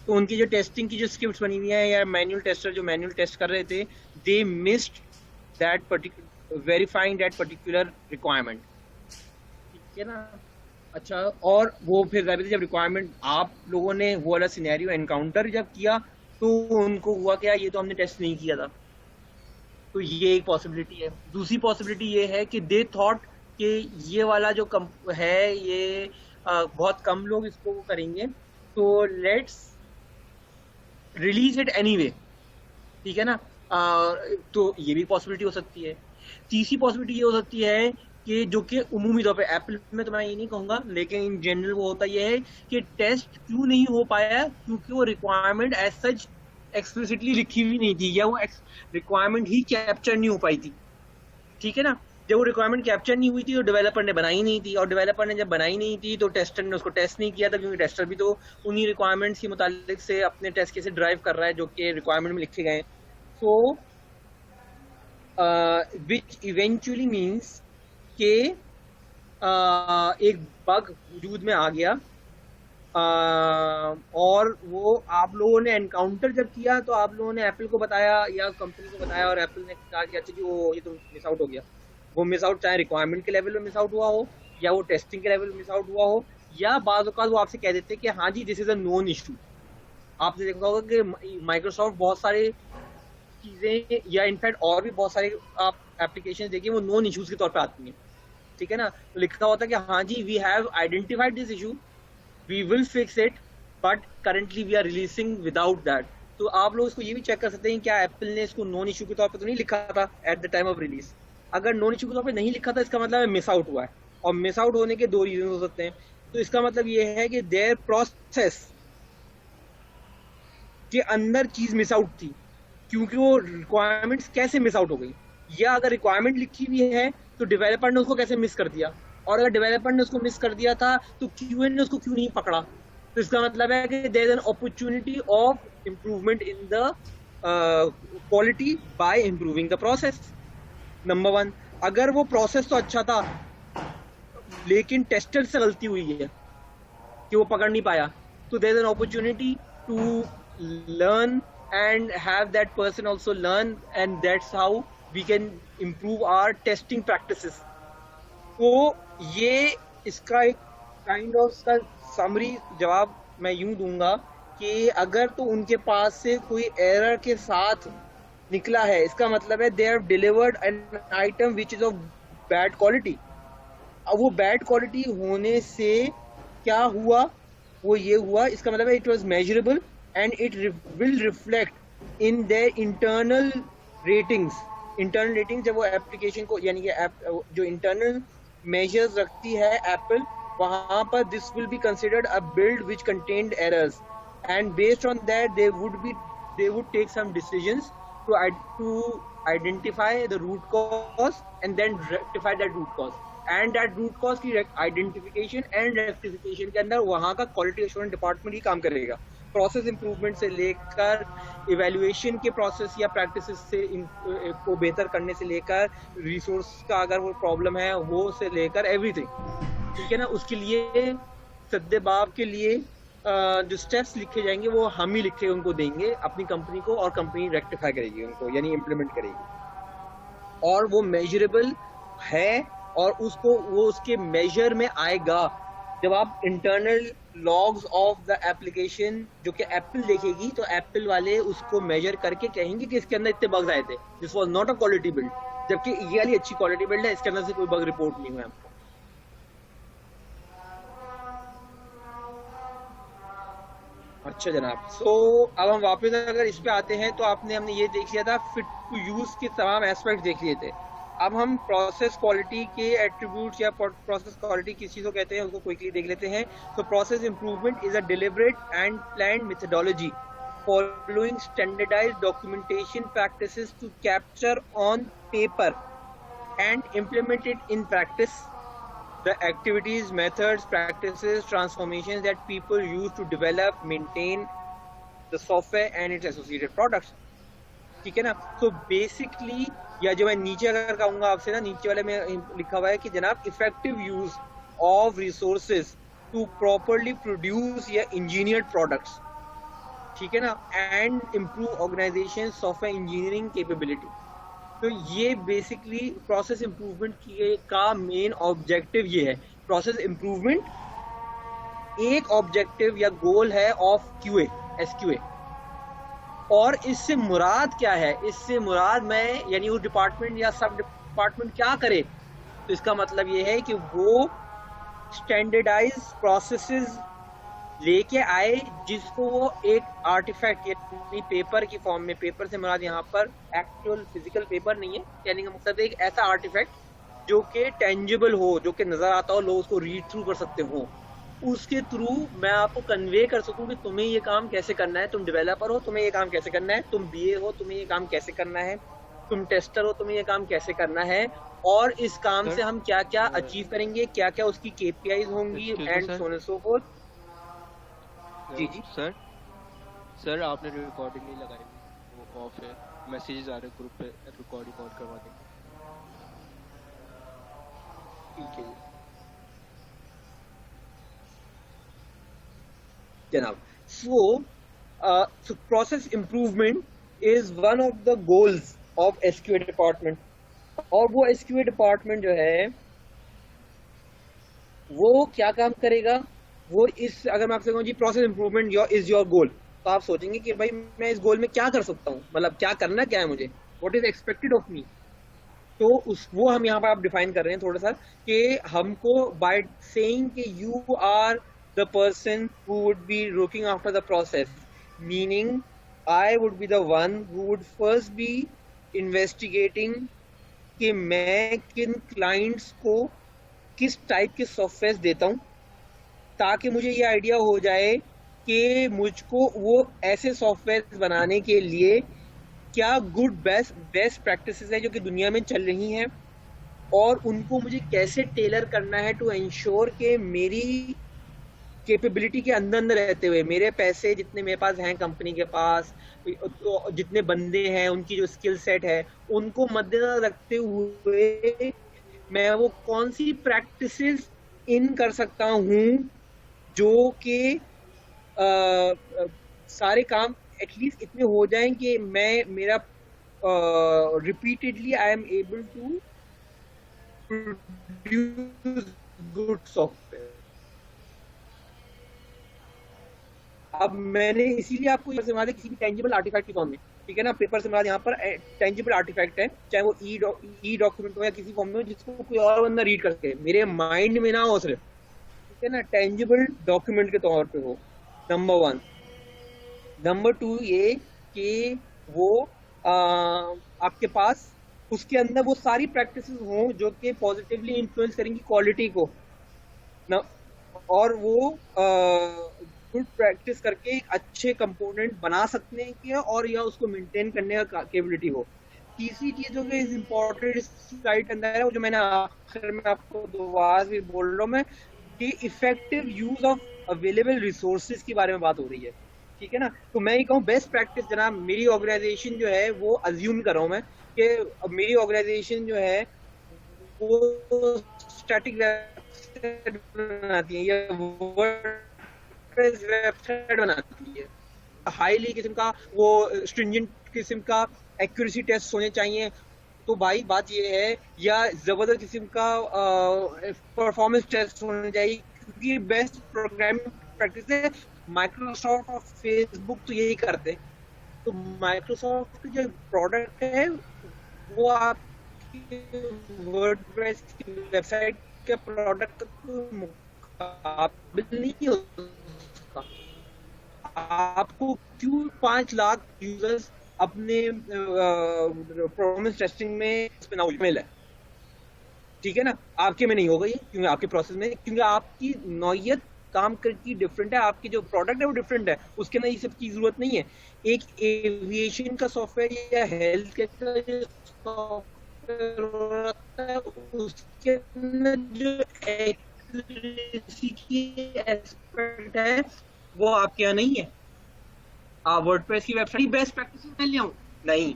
तो उनकी जो testing की जो scripts बनी हुई है या मैनुअल टेस्टर जो मैनुअल टेस्ट कर रहे थे, दे missed that particular verifying that particular requirement. ठीक है ना? अच्छा, और वो फिर जब रिक्वायरमेंट आप लोगों ने वो वाला सिनेरियो एनकाउंटर जब किया तो उनको हुआ क्या, ये तो हमने टेस्ट नहीं किया था। तो ये एक पॉसिबिलिटी है। दूसरी पॉसिबिलिटी ये है कि दे थॉट कि ये वाला जो है ये बहुत कम लोग इसको करेंगे, तो लेट्स रिलीज इट एनीवे। ठीक है ना? तो ये भी पॉसिबिलिटी हो सकती है। तीसरी पॉसिबिलिटी ये हो सकती है कि जो कि उमूमी तौर पे एप्पल में तो मैं ये नहीं कहूँगा, लेकिन इन जनरल वो होता ये है कि टेस्ट क्यों नहीं हो पाया, क्योंकि वो रिक्वायरमेंट एज सच एक्सप्लिसिटली लिखी हुई नहीं थी, या वो रिक्वायरमेंट ही कैप्चर नहीं हो पाई थी। ठीक है ना? जब वो रिक्वायरमेंट कैप्चर नहीं हुई थी तो डेवलपर ने बनाई नहीं थी, और डेवलपर ने जब बनाई नहीं थी तो टेस्टर ने उसको टेस्ट नहीं किया था, क्योंकि टेस्टर भी तो उन्हीं रिक्वायरमेंट्स के मुतालिक से अपने टेस्ट कैसे ड्राइव कर रहा है जो कि रिक्वायरमेंट में लिखे गए। सो विच इवेंचुअली मीन्स कि एक बग वजूद में आ गया, और वो आप लोगों ने एनकाउंटर जब किया तो आप लोगों ने एप्पल को बताया या कंपनी को बताया, और एप्पल ने कहा कि अच्छा जी वो ये तो मिस आउट हो गया। वो मिस आउट चाहे रिक्वायरमेंट के लेवल में मिस आउट हुआ हो, या वो टेस्टिंग के लेवल में मिस आउट हुआ हो, या बाज़ औक़ात वो आपसे कह देते कि हाँ जी this is a known issue. आपने देखा होगा कि माइक्रोसॉफ्ट बहुत सारे चीज़ें, या इनफैक्ट और भी बहुत सारे आप एप्लीकेशन देखिए वो नॉन इश्यूज के तौर पे आती हैं। ठीक है ना? तो लिखा होता है कि हाँ जी we have identified this issue, we will fix it, but currently we are releasing without that. तो आप लोग इसको ये भी चेक कर सकते हैं क्या एप्पल ने इसको नॉन इशू के तौर पे तो नहीं लिखा था at the time of release. अगर नॉन इशू के तौर पे नहीं लिखा था इसका मतलब मिस आउट हुआ है, और मिस आउट होने के दो रीजन हो सकते हैं। तो इसका मतलब ये है कि देयर प्रोसेस के अंदर चीज मिस आउट थी, क्योंकि वो रिक्वायरमेंट्स कैसे मिस आउट हो गई, या अगर रिक्वायरमेंट लिखी हुई है तो डेवलपर ने उसको कैसे मिस कर दिया, और अगर डेवलपर ने उसको मिस कर दिया था तो क्यूए ने उसको क्यों नहीं पकड़ा। तो इसका मतलब है कि there is an opportunity of improvement in the quality by improving the process. Number one, अगर वो प्रोसेस तो अच्छा था लेकिन टेस्टर से गलती हुई है कि वो पकड़ नहीं पाया, तो there is an opportunity to learn and have that person also learn, and that's how we can improve our testing practices. तो ये इसका एक काइंड ऑफ इसका समरी जवाब मैं यूं दूंगा कि अगर तो उनके पास से कोई एरर के साथ निकला है, इसका मतलब है they have delivered an item which is of bad quality. अब वो बैड क्वालिटी होने से क्या हुआ, वो ये हुआ, इसका मतलब है it was measurable and it will reflect in their internal ratings। internal ratings जब वो एप्लीकेशन को, यानी कि जो internal measures रखती है एप्पल, वहाँ पर this will be considered a build which contained errors, and based on that they would take some decisions to identify the root cause and then rectify that root cause, and that root cause की identification and rectification के अंदर वहाँ का quality assurance department ही काम करेगा। Process improvement से लेकर evaluation के प्रोसेस या प्रैक्टिसेस से को बेहतर करने से लेकर रिसोर्स का अगर वो प्रॉब्लम है वो से लेकर एवरीथिंग। ठीक है ना? उसके लिए सद्देबाब के लिए जो स्टेप्स लिखे जाएंगे वो हम ही लिख के उनको देंगे अपनी कंपनी को, और कंपनी रेक्टिफाई करेगी उनको, यानी इम्प्लीमेंट करेगी, और वो मेजरेबल है और उसको वो उसके मेजर में आएगा जब आप internal logs of the application जो कि एप्पल देखेगी, तो एप्पल वाले उसको मेजर करके कहेंगे कि इसके अंदर इतने बग्स आए थे, this was not a quality build, जबकि ये वाली अच्छी क्वालिटी बिल्ड है, इसके अंदर से कोई बग रिपोर्ट नहीं हुआ हमको। अच्छा जनाब, सो अब हम वापस अगर इस पे आते हैं, तो हमने ये देख लिया था फिट टू यूज के तमाम एस्पेक्ट देख लिए थे। अब हम प्रोसेस क्वालिटी के एट्रीब्यूट्स या प्रोसेस क्वालिटी किस चीज़ को कहते हैं उसको क्विकली देख लेते हैं। तो process improvement is a deliberate and planned methodology following standardized documentation practices to capture on paper and implement it in practice the activities, methods, practices, transformations that people use to develop, maintain the software and its associated products. ठीक है ना? तो basically, या जो मैं नीचे अगर कहूँगा आपसे ना, नीचे वाले में लिखा हुआ है कि जनाब effective use of resources to properly produce या इंजीनियर्ड प्रोडक्ट्स, ठीक है ना, and improve organization software engineering capability. तो ये बेसिकली प्रोसेस इंप्रूवमेंट का मेन ऑब्जेक्टिव ये है। प्रोसेस इंप्रूवमेंट एक ऑब्जेक्टिव या गोल है ऑफ क्यूए, एसक्यूए। और इससे मुराद क्या है? इससे मुराद मैं यानी वो डिपार्टमेंट या सब डिपार्टमेंट क्या करे, तो इसका मतलब ये है कि वो स्टैंडर्डाइज प्रोसेसेस लेके आए जिसको वो एक आर्टिफैक्ट यानी पेपर की फॉर्म में, पेपर से मुराद यहाँ पर एक्चुअल फिजिकल पेपर नहीं है, कहने का मकसद है एक ऐसा आर्टिफैक्ट जो कि टेंजिबल हो, जो कि नजर आता हो, लोग उसको रीड थ्रू कर सकते हो, उसके थ्रू मैं आपको कन्वे कर सकूं कि तुम्हें ये काम कैसे करना है। तुम डेवलपर हो, तुम्हें ये काम कैसे करना है, तुम बीए हो, तुम्हें ये काम कैसे करना है, तुम टेस्टर हो, तुम्हें ये काम कैसे करना है, और इस काम से हम क्या क्या अचीव करेंगे, क्या क्या उसकी केपीआईज होंगी and so on so forth. जी जी सर आपने रिकॉर्डिंग नहीं लगाई, वो ऑफ है, मैसेजेस आ रहे ग्रुप पे, रिकॉर्डिंग ऑन करवा देंगे। ठीक है जनाब। So process improvement is one of the goals of SQA department, और वो SQA department जो है वो क्या काम करेगा, वो इस, अगर मैं आपसे कहूँ जी process improvement is your goal, तो आप सोचेंगे कि भाई मैं इस गोल में क्या कर सकता हूँ, मतलब क्या करना क्या है मुझे, what is expected of me. तो वो हम यहाँ पर आप डिफाइन कर रहे हैं थोड़ा सा कि हमको बाय सेइंग कि you are the person who would be looking after the process, meaning I would be the one who would first be investigating कि मैं किन clients को किस टाइप के सॉफ्टवेयर देता हूँ, ताकि मुझे ये आइडिया हो जाए कि मुझको वो ऐसे सॉफ्टवेयर बनाने के लिए क्या गुड बेस्ट प्रैक्टिसेस है जो कि दुनिया में चल रही हैं, और उनको मुझे कैसे टेलर करना है टू इंश्योर कि मेरी कैपेबिलिटी के अंदर रहते हुए, मेरे पैसे जितने मेरे पास हैं कंपनी के पास, तो जितने बंदे हैं उनकी जो स्किल सेट है, उनको मद्देनजर रखते हुए मैं वो कौन सी प्रैक्टिसेस इन कर सकता हूँ जो कि सारे काम एटलीस्ट इतने हो जाएं कि मैं मेरा repeatedly I am able to produce good software. अब मैंने इसीलिए आपको पेपर से मुराद है किसी भी टेंजिबल आर्टिफैक्ट की फॉर्म में, ठीक है ना, पेपर से मुराद यहाँ पर टेंजिबल आर्टिफैक्ट है, चाहे वो ई डॉक्यूमेंट हो या किसी फॉर्म में हो जिसको कोई और बंदा रीड कर सके, मेरे माइंड में ना हो सिर्फ, ठीक है ना, टेंजिबल डॉक्यूमेंट के तौर पे हो, नंबर 1। नंबर 2 ये कि वो आपके पास उसके अंदर वो सारी प्रैक्टिसेस हों जो कि पॉजिटिवली इन्फ्लुएंस करेंगी क्वालिटी को ना, और वो गुड प्रैक्टिस करके एक अच्छे कंपोनेंट बना सकते हैं कि, और या उसको मेंटेन करने का कैपेबिलिटी हो। तीसरी चीज जो कि इम्पोर्टेंट स्लाइड के अंदर है, वो जो मैंने आखिर में आपको दोबारा भी बोल रहा हूँ मैं, कि effective use of available resources के बारे में बात हो रही है, ठीक है ना। तो मैं ये कहूँ बेस्ट प्रैक्टिस जनाब, मेरी ऑर्गेनाइजेशन जो है वो अज्यूम कर रहा हूँ मैं कि मेरी ऑर्गेनाइजेशन जो है वो स्टैटिक बनाती है या वर्डप्रेस वेबसाइट बनाती है, हाईली किस्म का वो स्ट्रिंजेंट किस्म का एक्यूरेसी टेस्ट होने चाहिए, तो भाई बात ये है, या जबरदस्त किस्म का परफॉर्मेंस टेस्ट होने चाहिए, क्योंकि बेस्ट प्रोग्रामिंग प्रैक्टिस है। माइक्रोसॉफ्ट और फेसबुक तो यही करते हैं। तो माइक्रोसॉफ्ट की जो प्रोडक्ट है वो आपकी वर्डप्रेस की वेबसाइट के प्रोडक्ट को मुकाबिल नहीं हो सकता। आपको क्यों 5 लाख यूजर्स अपने परफॉर्मेंस टेस्टिंग में इस पे ना मिल है, ठीक है ना, आपके में नहीं होगा ये, क्योंकि आपके प्रोसेस में, क्योंकि आपकी नौयत काम की डिफरेंट है, आपकी जो प्रोडक्ट है वो डिफरेंट है, उसके अंदर ये सब की जरूरत नहीं है। एक एविएशन का सॉफ्टवेयर या हेल्थ केयर का सॉफ्टवेयर होता है, उसके अंदर जो एक्यूरेसी की एस्पेक्ट है वो आपके यहाँ नहीं है। आप वर्डप्रेस की वेबसाइट बेस्ट प्रैक्टिस में ले आऊं नहीं,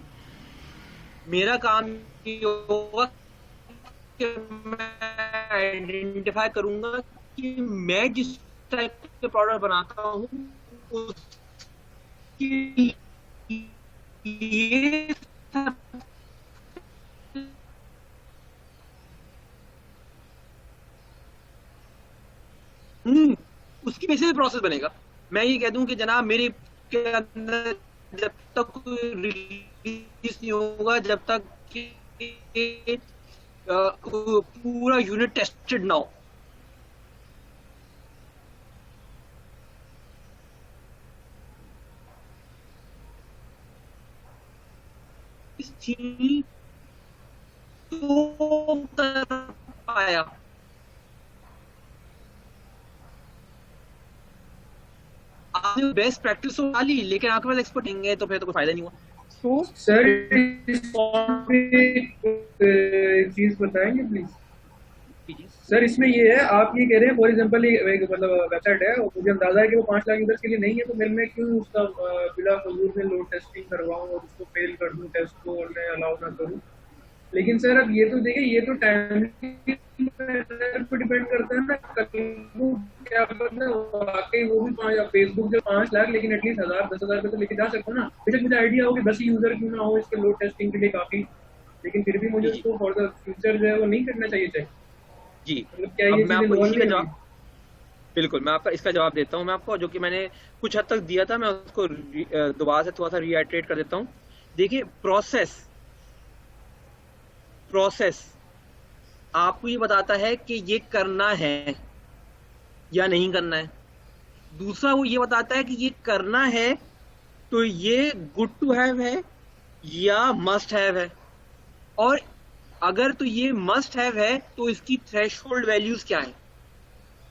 मेरा काम ये होगा कि मैं आइडेंटिफाई करूंगा कि मैं जिस टाइप के प्रोडक्ट बनाता हूँ उसके लिए उसकी बेसिस पे प्रोसेस बनेगा। मैं ये कह दूं कि जनाब मेरे के अंदर जब तक कोई रिलीज नहीं होगा, जब तक कि पूरा यूनिट टेस्टेड ना हो, इस चीज को कर पाया। आपने बेस्ट प्रैक्टिस तो डाली, लेकिन आपके पास एक्सपर्ट नहीं है, तो फिर तो कोई फायदा नहीं हुआ। तो सर एक चीज बताएंगे प्लीज। सर इसमें ये है, आप ये कह रहे हैं फॉर एग्जांपल एक मतलब वेबसाइट है, मुझे अंदाजा है कि वो 5 लाख यूजर्स के लिए नहीं है, तो मैं क्यों उसका बिला फजूल में लोड टेस्टिंग करवाऊं और उसको फेल कर दूं टेस्ट को और मैं अलाउ ना करूं। लेकिन सर अब ये तो देखिए, ये तो टाइम पर डिपेंड करता है ना, क्या पता वाकई वो भी फेसबुक जो 5 लाख, लेकिन एटलीस्ट 1000 10,000 तो लेके जा सकता ना। बेशक मुझे आइडिया हो कि 10 ही यूजर क्यों ना हो इसके लोड टेस्टिंग के लिए काफी, लेकिन फिर भी मुझे उसको फॉर द फ्यूचर जो है वो नहीं करना चाहिए चाहिए जी। मतलब क्या ये मैं आपको इसी का जवाब, बिल्कुल मैं आपका इसका जवाब देता हूँ मैं आपको, जो कि मैंने कुछ हद तक दिया था, मैं उसको दोबारा से थोड़ा सा रीआइटरेट कर देता हूँ। देखिए प्रोसेस आपको ये बताता है कि ये करना है या नहीं करना है। दूसरा वो ये बताता है कि ये करना है तो ये गुड टू हैव है या मस्ट हैव है, और अगर तो ये मस्ट हैव है तो इसकी थ्रेशोल्ड वैल्यूज क्या है।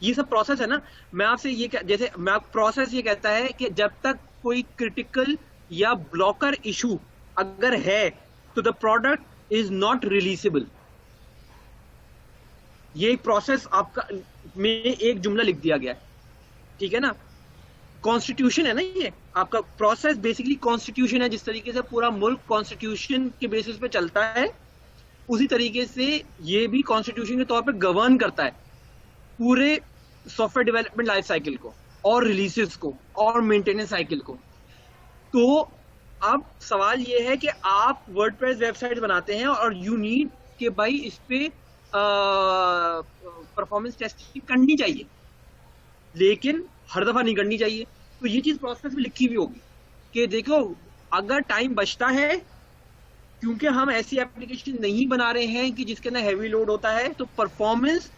ये सब प्रोसेस है ना। मैं आपसे ये जैसे मैं प्रोसेस ये कहता है कि जब तक कोई क्रिटिकल या ब्लॉकर इशू अगर है तो द प्रोडक्ट इज नॉट रिलीजेबल। ये एक प्रोसेस आपका में एक जुमला लिख दिया गया है, ठीक है ना। कॉन्स्टिट्यूशन है ना, ये आपका प्रोसेस बेसिकली कॉन्स्टिट्यूशन है। जिस तरीके से पूरा मुल्क कॉन्स्टिट्यूशन के बेसिस पे चलता है, उसी तरीके से ये भी कॉन्स्टिट्यूशन के तौर पे गवर्न करता है पूरे सॉफ्टवेयर डेवलपमेंट लाइफ साइकिल को और रिलीजेस को और मेंटेनेंस साइकिल को। तो अब सवाल ये है कि आप वर्डप्रेस वेबसाइट बनाते हैं और यू नीड कि भाई इस पे परफॉर्मेंस टेस्टिंग करनी चाहिए, लेकिन हर दफा नहीं करनी चाहिए। तो ये चीज प्रोसेस में लिखी हुई होगी कि देखो अगर टाइम बचता है, क्योंकि हम ऐसी एप्लीकेशन नहीं बना रहे हैं कि जिसके अंदर हैवी लोड होता है, तो performance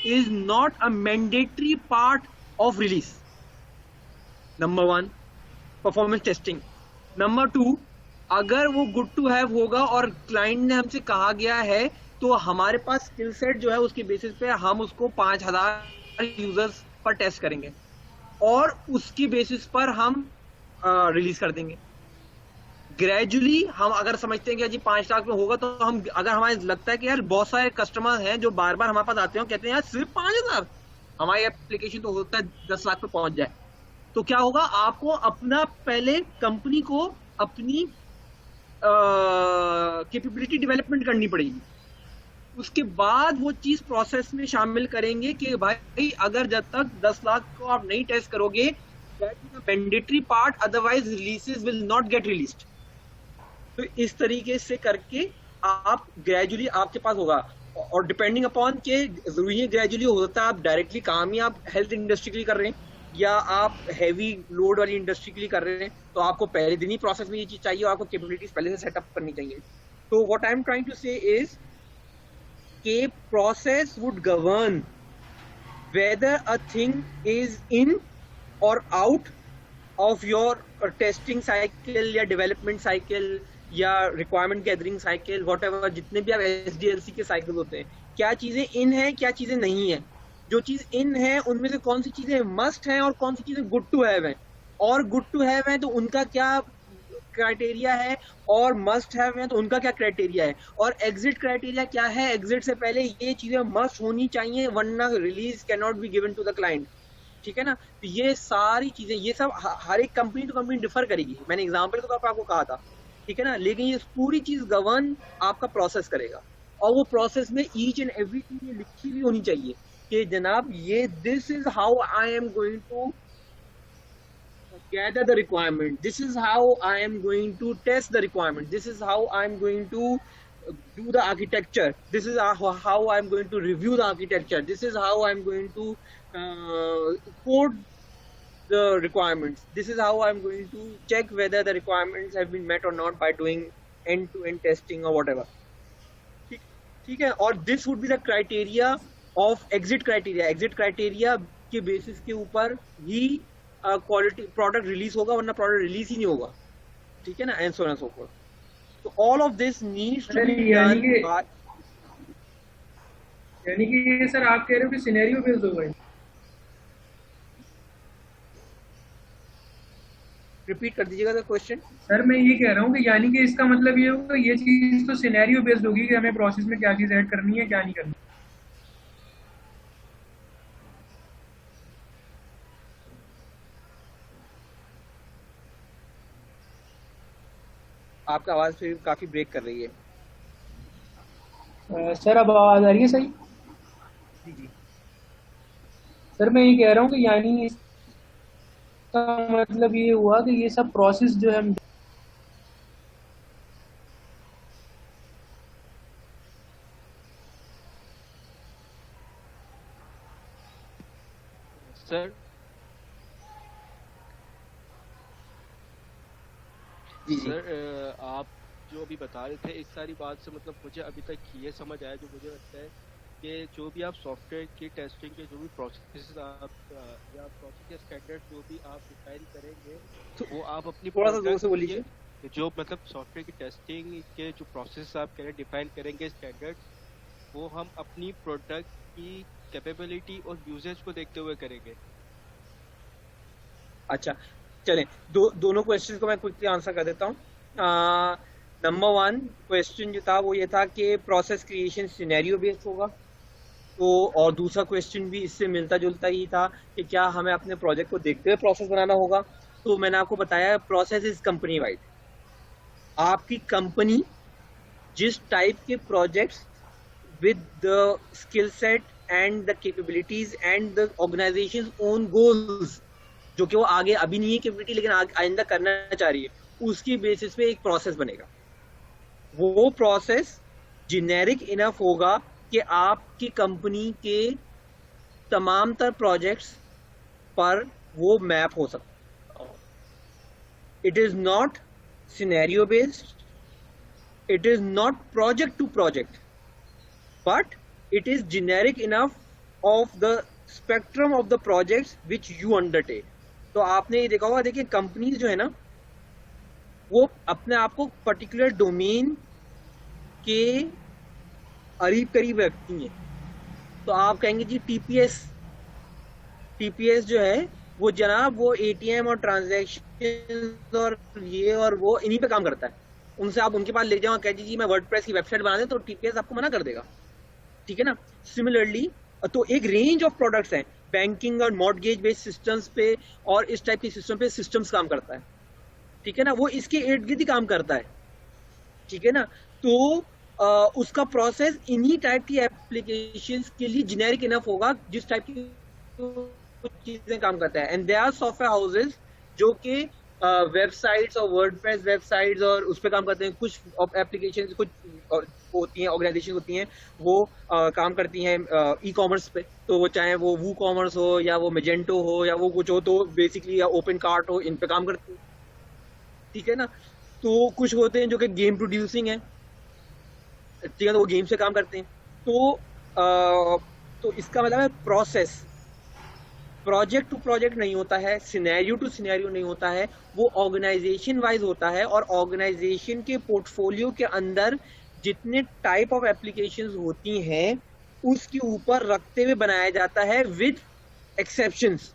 is not a mandatory part of release. Number 1 performance testing. Number 2 अगर वो गुड टू हैव होगा और क्लाइंट ने हमसे कहा गया है, तो हमारे पास स्किल सेट जो है उसके बेसिस पे हम उसको 5000 यूजर्स पर टेस्ट करेंगे और उसकी बेसिस पर हम रिलीज कर देंगे। ग्रेजुअली हम अगर समझते हैं कि जी 5 लाख में होगा, तो हम अगर हमें लगता है कि यार बहुत सारे कस्टमर हैं जो बार बार हमारे पास आते हैं, कहते हैं यार सिर्फ 5000 हमारी एप्लीकेशन तो होता है 10 लाख पे पहुंच जाए, तो क्या होगा, आपको अपना पहले कंपनी को अपनी कैपेबिलिटी डेवलपमेंट करनी पड़ेगी। उसके बाद वो चीज प्रोसेस में शामिल करेंगे कि भाई अगर जब तक 10 लाख को आप नहीं टेस्ट करोगे that is a mandatory part, otherwise releases will not get released. तो इस तरीके से करके आप ग्रेजुअली आपके पास होगा, और डिपेंडिंग अपॉन के जरूरी है ग्रेजुअली हो सकता है आप डायरेक्टली काम ही आप हेल्थ इंडस्ट्री के लिए कर रहे हैं या आप हैवी लोड वाली इंडस्ट्री के लिए कर रहे हैं, तो आपको पहले दिन ही प्रोसेस में ये चीज चाहिए और आपको कैपेबिलिटीज पहले से सेटअप करनी चाहिए. तो what I am trying to say is के process would govern whether a thing is in or out of your testing cycle या development cycle या requirement gathering cycle, whatever जितने भी आप SDLC के cycle होते हैं, क्या चीजें in है क्या चीजें नहीं है. जो चीज in है उनमें से कौन सी चीजें must हैं और कौन सी चीजें good to have हैं, और good to have हैं तो उनका क्या क्राइटेरिया है, और मस्ट हैव है तो उनका क्या क्राइटेरिया है, और एग्जिट क्राइटेरिया क्या है. एग्जिट से पहले ये चीजें मस्ट होनी चाहिए वरना release cannot be given to the client. ठीक है ना. तो ये सारी चीजें ये सब हर एक कंपनी टू कंपनी डिफर करेगी. मैंने एग्जांपल के तौर पर आपको कहा था. ठीक है ना. लेकिन ये पूरी चीज गवर्न आपका प्रोसेस करेगा, और वो प्रोसेस में ईच एंड एवरी चीज लिखी हुई होनी चाहिए कि जनाब ये this is how I am going to gather the requirement, this is how I am going to test the requirement, this is how I am going to do the architecture, this is how I am going to review the architecture, this is how I am going to code the requirements, this is how I am going to check whether the requirements have been met or not by doing end-to-end testing or whatever. ठीक है. और this would be the criteria of exit criteria. exit criteria के basis के ऊपर ही quality product release होगा, वरना product release ही नहीं होगा. ठीक है ना. And so and so forth. तो all of this needs to be done by. यानी कि ये सर आप कह रहे हो कि सिनेरियो बेस्ड होगा. रिपीट कर दीजिएगा द क्वेश्चन. सर मैं ये कह रहा हूँ कि यानी कि इसका मतलब ये होगा ये चीज तो सिनेरियो बेस्ड होगी कि हमें प्रोसेस में क्या चीज ऐड करनी है क्या नहीं करनी. आपका आवाज फिर काफी ब्रेक कर रही है. सर अब आवाज आ रही है सही. जी जी. सर मैं ये कह रहा हूँ कि यानी इसका मतलब ये हुआ कि ये सब प्रोसेस जो है सर जी जी. सर आप जो अभी बता रहे थे इस सारी बात से मतलब मुझे अभी तक ये समझ आया, जो मुझे लगता है कि जो भी आप सॉफ्टवेयर की टेस्टिंग के जो भी प्रोसेस आप या प्रोसेस के स्टैंडर्ड जो भी आप डिफाइन करेंगे तो वो आप अपनी थोड़ा सा जोर से product बोलिए. के जो मतलब सॉफ्टवेयर की टेस्टिंग के जो प्रोसेस आप कह रहे डिफाइन करेंगे स्टैंडर्ड, वो हम अपनी प्रोडक्ट की कैपेबिलिटी और यूजेज को देखते हुए करेंगे. अच्छा चलें, दोनों क्वेश्चन को मैं क्विकली आंसर कर देता हूँ. नंबर 1 क्वेश्चन जो था वो ये था कि प्रोसेस क्रिएशन सिनेरियो बेस्ड होगा. तो और दूसरा क्वेश्चन भी इससे मिलता जुलता ही था कि क्या हमें अपने प्रोजेक्ट को देखते हुए प्रोसेस बनाना होगा. तो मैंने आपको बताया प्रोसेस इज कंपनी वाइड. आपकी कंपनी जिस टाइप के projects with the skill set and the capabilities and the organization own goals, जो कि वो आगे अभी नहीं है कैपेबिलिटी लेकिन आइंदा करना चाह रही है, उसकी बेसिस पे एक प्रोसेस बनेगा. वो प्रोसेस जेनेरिक इनफ होगा कि आपकी कंपनी के तमाम तर प्रोजेक्ट्स पर वो मैप हो सकता. It is not scenario based, it is not project to project, but it is generic enough of the spectrum of the projects which you undertake. तो आपने ये देखा होगा, देखिए कंपनीज जो है ना वो अपने आप को पर्टिकुलर डोमेन के करीब करीब रखती हैं. तो आप कहेंगे जी टीपीएस जो है वो जनाब वो एटीएम और ट्रांजैक्शन और ये और वो इन्हीं पे काम करता है. उनसे आप उनके पास ले जाओ, कह दीजिए मैं वर्डप्रेस की वेबसाइट बना दें, तो टीपीएस आपको मना कर देगा. ठीक है ना. सिमिलरली तो एक रेंज ऑफ प्रोडक्ट्स हैं, बैंकिंग और मॉर्गेज बेस्ड सिस्टम्स पे और इस टाइप के सिस्टम पे सिस्टम्स काम करता है. ठीक है ना. वो इसके इर्द गिर्द ही काम करता है. ठीक है ना. तो उसका प्रोसेस इन्हीं टाइप की एप्लीकेशंस के लिए जेनेरिक इनफ होगा जिस टाइप की कुछ चीजें काम करता है, and there are software houses जो कि वेबसाइट्स और वर्डप्रेस वेबसाइट्स और उस पर काम करते हैं। कुछ एप्लीकेशन कुछ होती हैं, ऑर्गेनाइजेशन होती हैं, वो काम करती हैं ई कॉमर्स पे, तो वो चाहे वो वू कॉमर्स हो या वो मेजेंटो हो या वो कुछ हो, तो बेसिकली या ओपन कार्ट हो, इन पे काम करती है, ठीक है ना। तो कुछ होते हैं जो कि गेम प्रोड्यूसिंग है, ठीक है, तो वो गेम से काम करते हैं। तो इसका मतलब है प्रोसेस प्रोजेक्ट टू प्रोजेक्ट नहीं होता है, सिनेरियो टू सिनेरियो नहीं होता है, वो ऑर्गेनाइजेशन वाइज होता है, और ऑर्गेनाइजेशन के पोर्टफोलियो के अंदर जितने टाइप ऑफ एप्लीकेशंस होती हैं उसके ऊपर रखते हुए बनाया जाता है विद एक्सेप्शंस।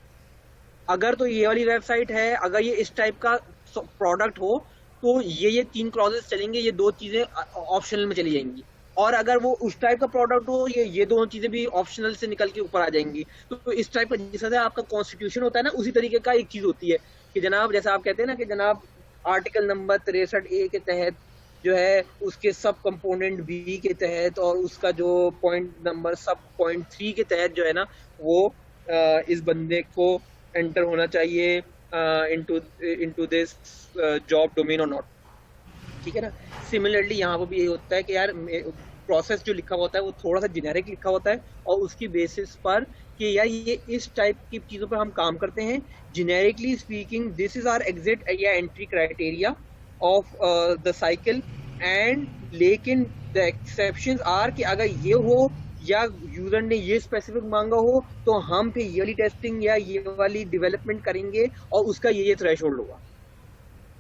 अगर तो ये वाली वेबसाइट है, अगर ये इस टाइप का प्रोडक्ट हो तो ये 3 क्लॉजेस चलेंगे, ये 2 चीजें ऑप्शनल में चली जाएंगी, और अगर वो उस टाइप का प्रोडक्ट हो ये 2 चीजें भी ऑप्शनल से निकल के ऊपर आ जाएंगी। तो इस टाइप का जैसे आपका कॉन्स्टिट्यूशन होता है ना, उसी तरीके का एक चीज होती है कि जनाब, जैसा आप कहते हैं ना कि जनाब आर्टिकल नंबर 63A के तहत जो है उसके सब कंपोनेंट बी के तहत और उसका जो पॉइंट नंबर सब पॉइंट 3 के तहत जो है ना वो इस बंदे को एंटर होना चाहिए इनटू दिस जॉब डोमेन और नॉट, ठीक है ना। सिमिलरली यहाँ पर भी यही होता है कि यार प्रोसेस जो लिखा होता है वो थोड़ा सा जेनेरिक लिखा होता है, और उसकी बेसिस पर कि यार ये इस टाइप की चीज़ों पर हम काम करते हैं। Generically speaking this is our exit या entry criteria of the cycle, and लेकिन द एक्सेप्शंस आर कि अगर ये हो या यूजर ने ये स्पेसिफिक मांगा हो तो हम फिर ये वाली टेस्टिंग या ये वाली डेवलपमेंट करेंगे और उसका ये थ्रेशोल्ड होगा।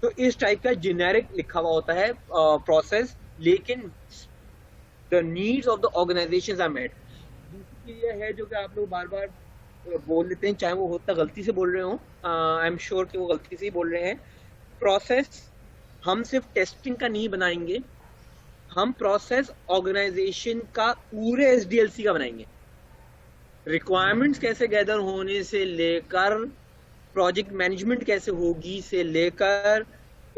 तो इस टाइप का जेनेरिक लिखा हुआ होता है प्रोसेस, लेकिन the needs of the organizations are met. दूसरी चीज है जो कि आप लोग बार बार बोल लेते हैं, चाहे वो होता गलती से बोल रहे हो, आई एम श्योर कि वो गलती से ही बोल रहे हैं। प्रोसेस हम सिर्फ टेस्टिंग का नहीं बनाएंगे, हम प्रोसेस ऑर्गेनाइजेशन का पूरे SDLC का बनाएंगे। रिक्वायरमेंट्स कैसे गैदर होने से लेकर प्रोजेक्ट मैनेजमेंट कैसे होगी से लेकर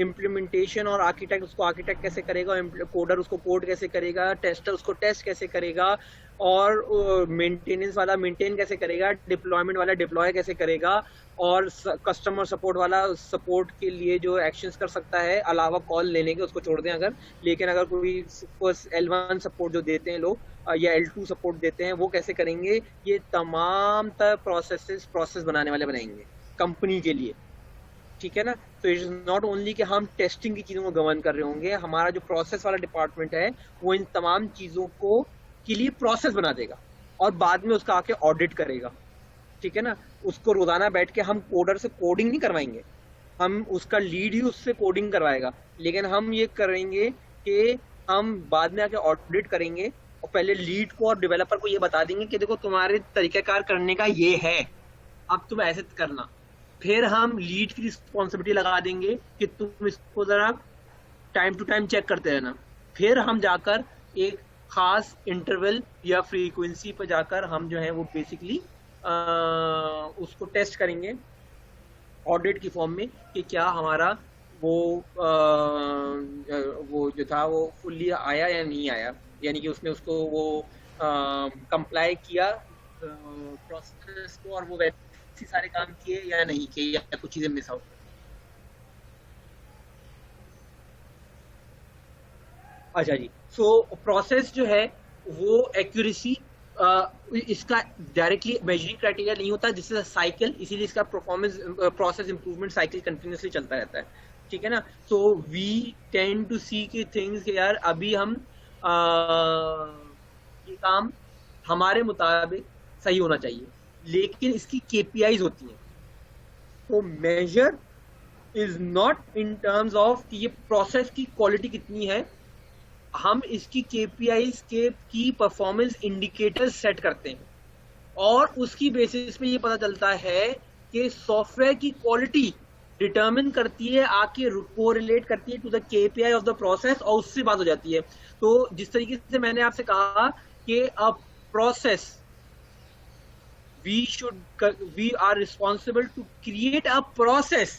इम्प्लीमेंटेशन और आर्किटेक्ट उसको आर्किटेक्ट कैसे करेगा, कोडर उसको कोड कैसे करेगा, टेस्टर उसको टेस्ट कैसे करेगा, और मेंटेनेंस वाला मेंटेन कैसे करेगा, डिप्लॉयमेंट वाला डिप्लॉय कैसे करेगा, और कस्टमर सपोर्ट वाला सपोर्ट के लिए जो एक्शंस कर सकता है अलावा कॉल लेने के उसको छोड़ दें अगर, लेकिन अगर कोई L1 सपोर्ट जो देते हैं लोग या L2 सपोर्ट देते हैं वो कैसे करेंगे। ये तमाम तर प्रोसेस बनाने वाले बनाएंगे कंपनी के लिए, ठीक है ना। तो इट इज नॉट ओनली कि हम टेस्टिंग की चीज़ों को गवर्न कर रहे होंगे, हमारा जो प्रोसेस वाला डिपार्टमेंट है वो इन तमाम चीज़ों को के लिए प्रोसेस बना देगा और बाद में उसका आके ऑडिट करेगा, ठीक है ना। उसको रोजाना बैठ के हम कोडर से कोडिंग नहीं करवाएंगे, हम उसका लीड ही उससे कोडिंग करवाएगा, लेकिन हम ये करेंगे कि हम बाद में आके ऑडिट करेंगे और पहले लीड को और डेवलपर को ये बता देंगे कि देखो तुम्हारे तरीकाकार करने का ये है, अब तुम ऐसे करना। फिर हम लीड की रिस्पॉन्सिबिलिटी लगा देंगे कि तुम इसको जरा टाइम टू टाइम चेक करते रहना। फिर हम जाकर एक खास इंटरवल या फ्रीक्वेंसी पर जाकर हम जो है वो बेसिकली उसको टेस्ट करेंगे ऑडिट की फॉर्म में कि क्या हमारा वो जो था वो फुल्ली आया या नहीं आया, यानी कि उसने उसको वो कंप्लाई किया प्रोसेस को और वो वैसे सारे काम किए या नहीं किए या कुछ चीजें मिस आउट। अच्छा जी, सो प्रोसेस जो है वो एक्यूरेसी इसका डायरेक्टली मेजरिंग क्राइटेरिया नहीं होता, जिससे साइकिल, इसीलिए इसका performance process improvement cycle continuously चलता रहता है, ठीक है ना। सो वी टेंड टू सी की थिंग्स कि यार अभी हम ये काम हमारे मुताबिक सही होना चाहिए, लेकिन इसकी KPIs होती हैं। तो measure is not in terms of कि ये प्रोसेस की क्वालिटी कितनी है, हम इसकी KPIs के की परफॉर्मेंस इंडिकेटर्स सेट करते हैं और उसकी बेसिस पे ये पता चलता है कि सॉफ्टवेयर की क्वालिटी डिटरमिन करती है, आके कोरिलेट करती है to the KPI of the process और उससे बात हो जाती है। तो जिस तरीके से मैंने आपसे कहा कि अब process we are responsible to create a process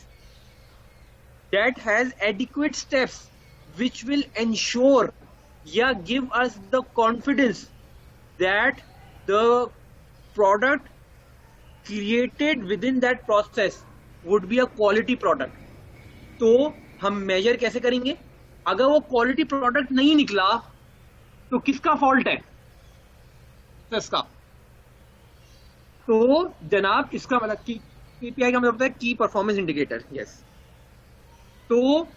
that has adequate steps which will ensure give us the confidence that the product created within that process would be a quality product. तो हम major कैसे करेंगे? अगर वो quality product नहीं निकला तो किसका फॉल्ट है? इसका। तो जनाब इसका मतलब KPI का मतलब होता है की परफॉर्मेंस इंडिकेटर। यस, तो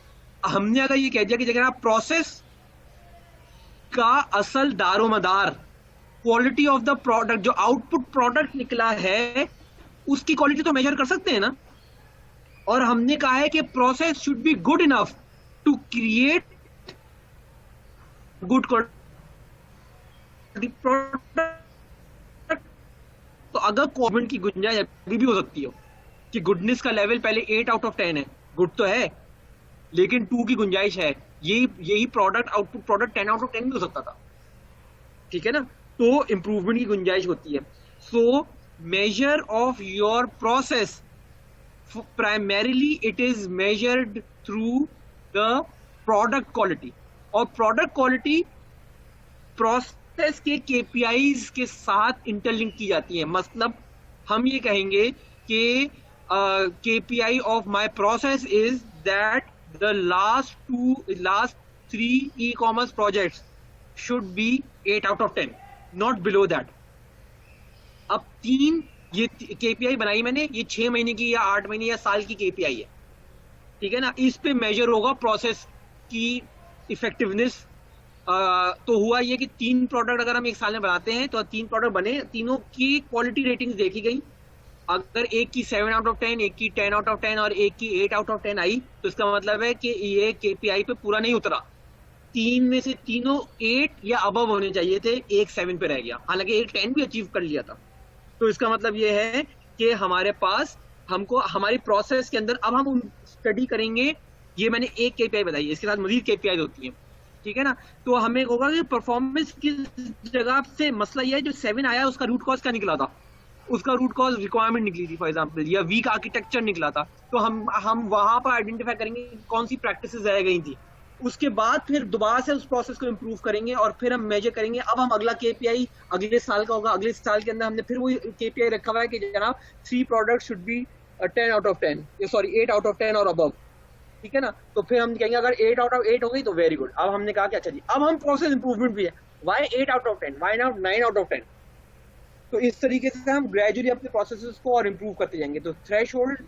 हमने अगर ये कह दिया कि जगह प्रोसेस का असल दारोमदार क्वालिटी ऑफ द प्रोडक्ट, जो आउटपुट प्रोडक्ट निकला है उसकी क्वालिटी तो मेजर कर सकते हैं ना। और हमने कहा है कि process should be good enough to create good quality product. तो अगर गवर्नमेंट की गुंजाइश अभी भी हो सकती हो कि गुडनेस का लेवल पहले 8 आउट ऑफ 10 है, गुड तो है लेकिन 2 की गुंजाइश है, यही product output product 10 out of 10 भी हो सकता था, ठीक है ना। तो इंप्रूवमेंट की गुंजाइश होती है। So measure of your process primarily it is measured through the product quality, और product quality process के KPIs के साथ इंटरलिंक की जाती है। मतलब हम ये कहेंगे कि KPI of my process is that the last 3 e-commerce projects should be 8 out of 10, not below that. अब 3 ये KPI बनाई मैंने, ये 6 महीने की या 8 महीने या साल की KPI है, ठीक है ना। इस पे मेजर होगा प्रोसेस की इफेक्टिवनेस। तो हुआ ये कि 3 प्रोडक्ट अगर हम एक साल में बनाते हैं तो 3 प्रोडक्ट बने, तीनों की क्वालिटी रेटिंग्स देखी गई। अगर एक की 7 आउट ऑफ 10, एक की 10 आउट ऑफ 10 और एक की 8 आउट ऑफ 10 आई तो इसका मतलब है कि ये KPI पे पूरा नहीं उतरा। 3 में से तीनों 8 या अबव होने चाहिए थे, एक 7 पे रह गया, हालांकि एक 10 भी अचीव कर लिया था। तो इसका मतलब ये है कि हमारे पास हमको हमारी प्रोसेस के अंदर अब हम स्टडी करेंगे। ये मैंने एक KPI बताई, इसके साथ मजीद KPI होती है, ठीक है ना। तो हमें होगा कि परफॉर्मेंस की जगह से मसला ये है जो 7 आया उसका रूट कॉज क्या निकला था, उसका रूट कॉज रिक्वायरमेंट निकली थी फॉर एग्जांपल, या वीक आर्किटेक्चर निकला था। तो हम वहां पर आइडेंटिफाई करेंगे कौन सी प्रैक्टिसेस रह गई थी, उसके बाद फिर दोबारा से उस प्रोसेस को इम्प्रूव करेंगे और फिर हम मेजर करेंगे। अब हम अगला KPI अगले साल का होगा, अगले साल के अंदर हमने फिर वो KPI रखा हुआ है कि जनाब 3 product should be 10 out of 10, sorry 8 out of 10 और अबव, ठीक है ना। तो फिर हम कहेंगे अगर 8 आउट ऑफ 8 हो गई तो वेरी गुड। अब हमने कहा कि अच्छा जी अब हम प्रोसेस इंप्रूवमेंट भी है, why 8 out of 10, why not 9 out of 10। तो इस तरीके से हम ग्रेजुअली अपने प्रोसेसेस को और इम्प्रूव करते जाएंगे। तो थ्रेशोल्ड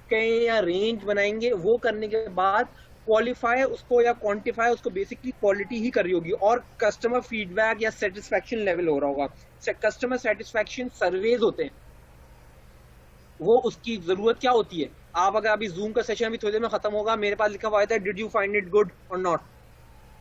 कहीं या रेंज बनाएंगे, वो करने के बाद क्वालिफाई उसको या क्वांटिफाई उसको, बेसिकली क्वालिटी ही कर रही होगी और कस्टमर फीडबैक या सेटिस्फैक्शन लेवल हो रहा होगा। कस्टमर सेटिस्फैक्शन सर्वेज होते हैं, वो उसकी जरूरत क्या होती है। आप अगर अभी जूम का सेशन अभी थोड़ी देर में खत्म होगा, मेरे पास लिखा हुआ है did you find it good और नॉट,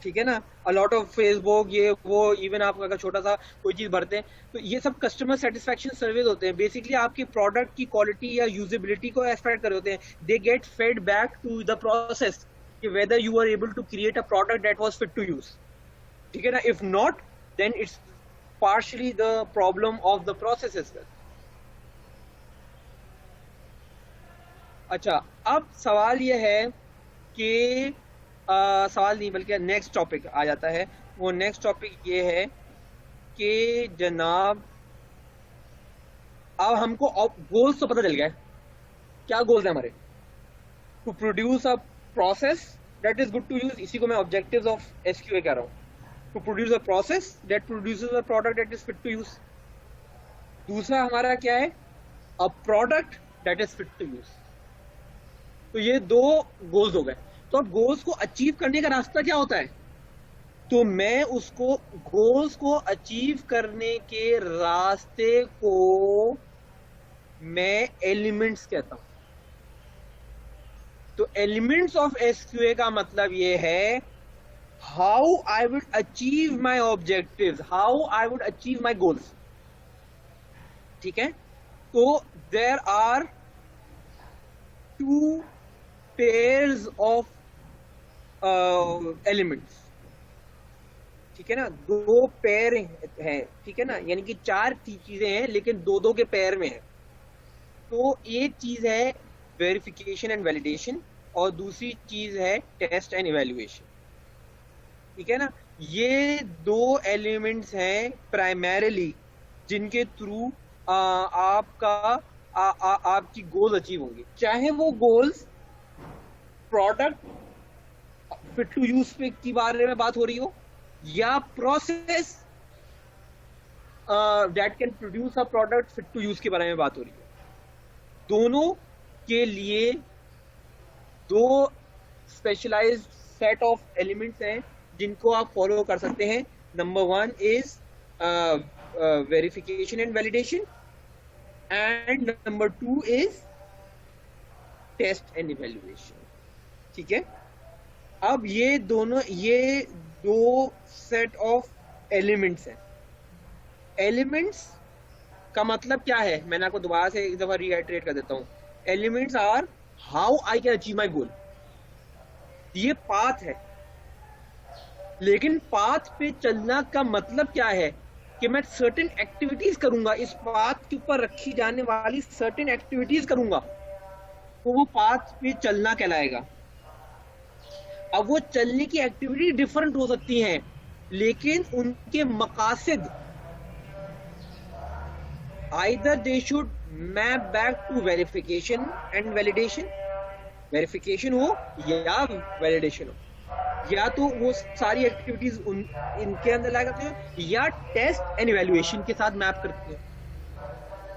ठीक है ना। अ लॉट ऑफ फेसबुक ये वो, इवन आप अगर छोटा सा कोई चीज भरते हैं तो ये सब कस्टमर सेटिस्फैक्शन सर्वेज होते हैं। बेसिकली आपके प्रोडक्ट की क्वालिटी या यूजेबिलिटी को एक्सपेक्ट कर रहे होते हैं। They get fed back to the process कि whether you are able to create a product that was fit to use, ठीक है ना। if not then it's partially the problem of the process as well। अच्छा, अब सवाल ये है कि सवाल नहीं बल्कि नेक्स्ट टॉपिक आ जाता है। वो नेक्स्ट टॉपिक ये है कि जनाब अब हमको गोल्स तो पता चल गया, क्या गोल्स है हमारे। To produce a process that is good to use, इसी को मैं objectives of SQA कह रहा हूँ। to produce a process that produces a product that is fit to use। दूसरा हमारा क्या है, a product that is fit to use। तो ये 2 गोल्स हो गए। तो अब गोल्स को अचीव करने का रास्ता क्या होता है, तो मैं उसको गोल्स को अचीव करने के रास्ते को मैं एलिमेंट्स कहता हूं। तो एलिमेंट्स ऑफ SQA का मतलब ये है how I would achieve my objectives, how I would achieve my goals, ठीक है। तो there are 2 pairs of elements, ठीक है ना। 2 पेयर है, ठीक है ना, यानी कि 4 चीजें हैं लेकिन 2-2 के पेयर में है। तो एक चीज है वेरिफिकेशन एंड वैलिडेशन और दूसरी चीज है टेस्ट एंड इवैल्यूएशन, ठीक है ना। ये 2 एलिमेंट्स हैं प्राइमरीली जिनके थ्रू आपका आपकी गोल अचीव होंगे, चाहे वो goals product fit to use पे की बारे में बात हो रही हो या process that can produce a product fit to use के बारे में बात हो रही हो। दोनों के लिए दो स्पेशलाइज्ड सेट ऑफ एलिमेंट्स हैं जिनको आप फॉलो कर सकते हैं। Number 1 is verification and validation and number 2 is test and evaluation. ठीक है, अब ये दो सेट ऑफ एलिमेंट्स हैं। एलिमेंट्स का मतलब क्या है, मैंने आपको दोबारा से एक दफा रीआइटरेट कर देता हूं। Elements are how I can achieve my goal. ये पाथ है, लेकिन पाथ पे चलना का मतलब क्या है कि मैं सर्टेन एक्टिविटीज करूंगा, इस पाथ के ऊपर रखी जाने वाली सर्टेन एक्टिविटीज करूंगा, तो वो पाथ पे चलना कहलाएगा। अब वो चलने की एक्टिविटी डिफरेंट हो सकती हैं, लेकिन उनके मकासद either they should map back to verification and validation, verification हो या वैलिडेशन हो, या तो वो सारी एक्टिविटीज इनके अंदर ला करते हैं या टेस्ट एंड इवैल्यूएशन के साथ मैप करते हैं।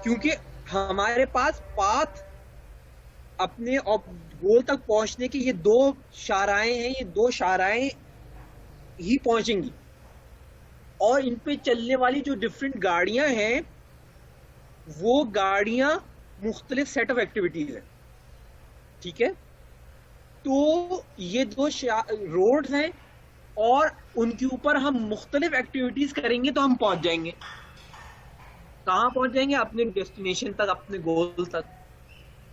क्योंकि हमारे पास पाथ अपने गोल तक पहुंचने की ये दो शाराएं हैं, ये दो शाराएं ही पहुंचेंगी, और इन पे चलने वाली जो डिफरेंट गाड़ियां हैं वो गाड़ियां मुख्तलिफ सेट ऑफ एक्टिविटीज है। ठीक है, तो ये दो रोड्स हैं और उनके ऊपर हम मुख्तलिफ एक्टिविटीज करेंगे तो हम पहुंच जाएंगे। कहां पहुंच जाएंगे? अपने डेस्टिनेशन तक, अपने गोल तक।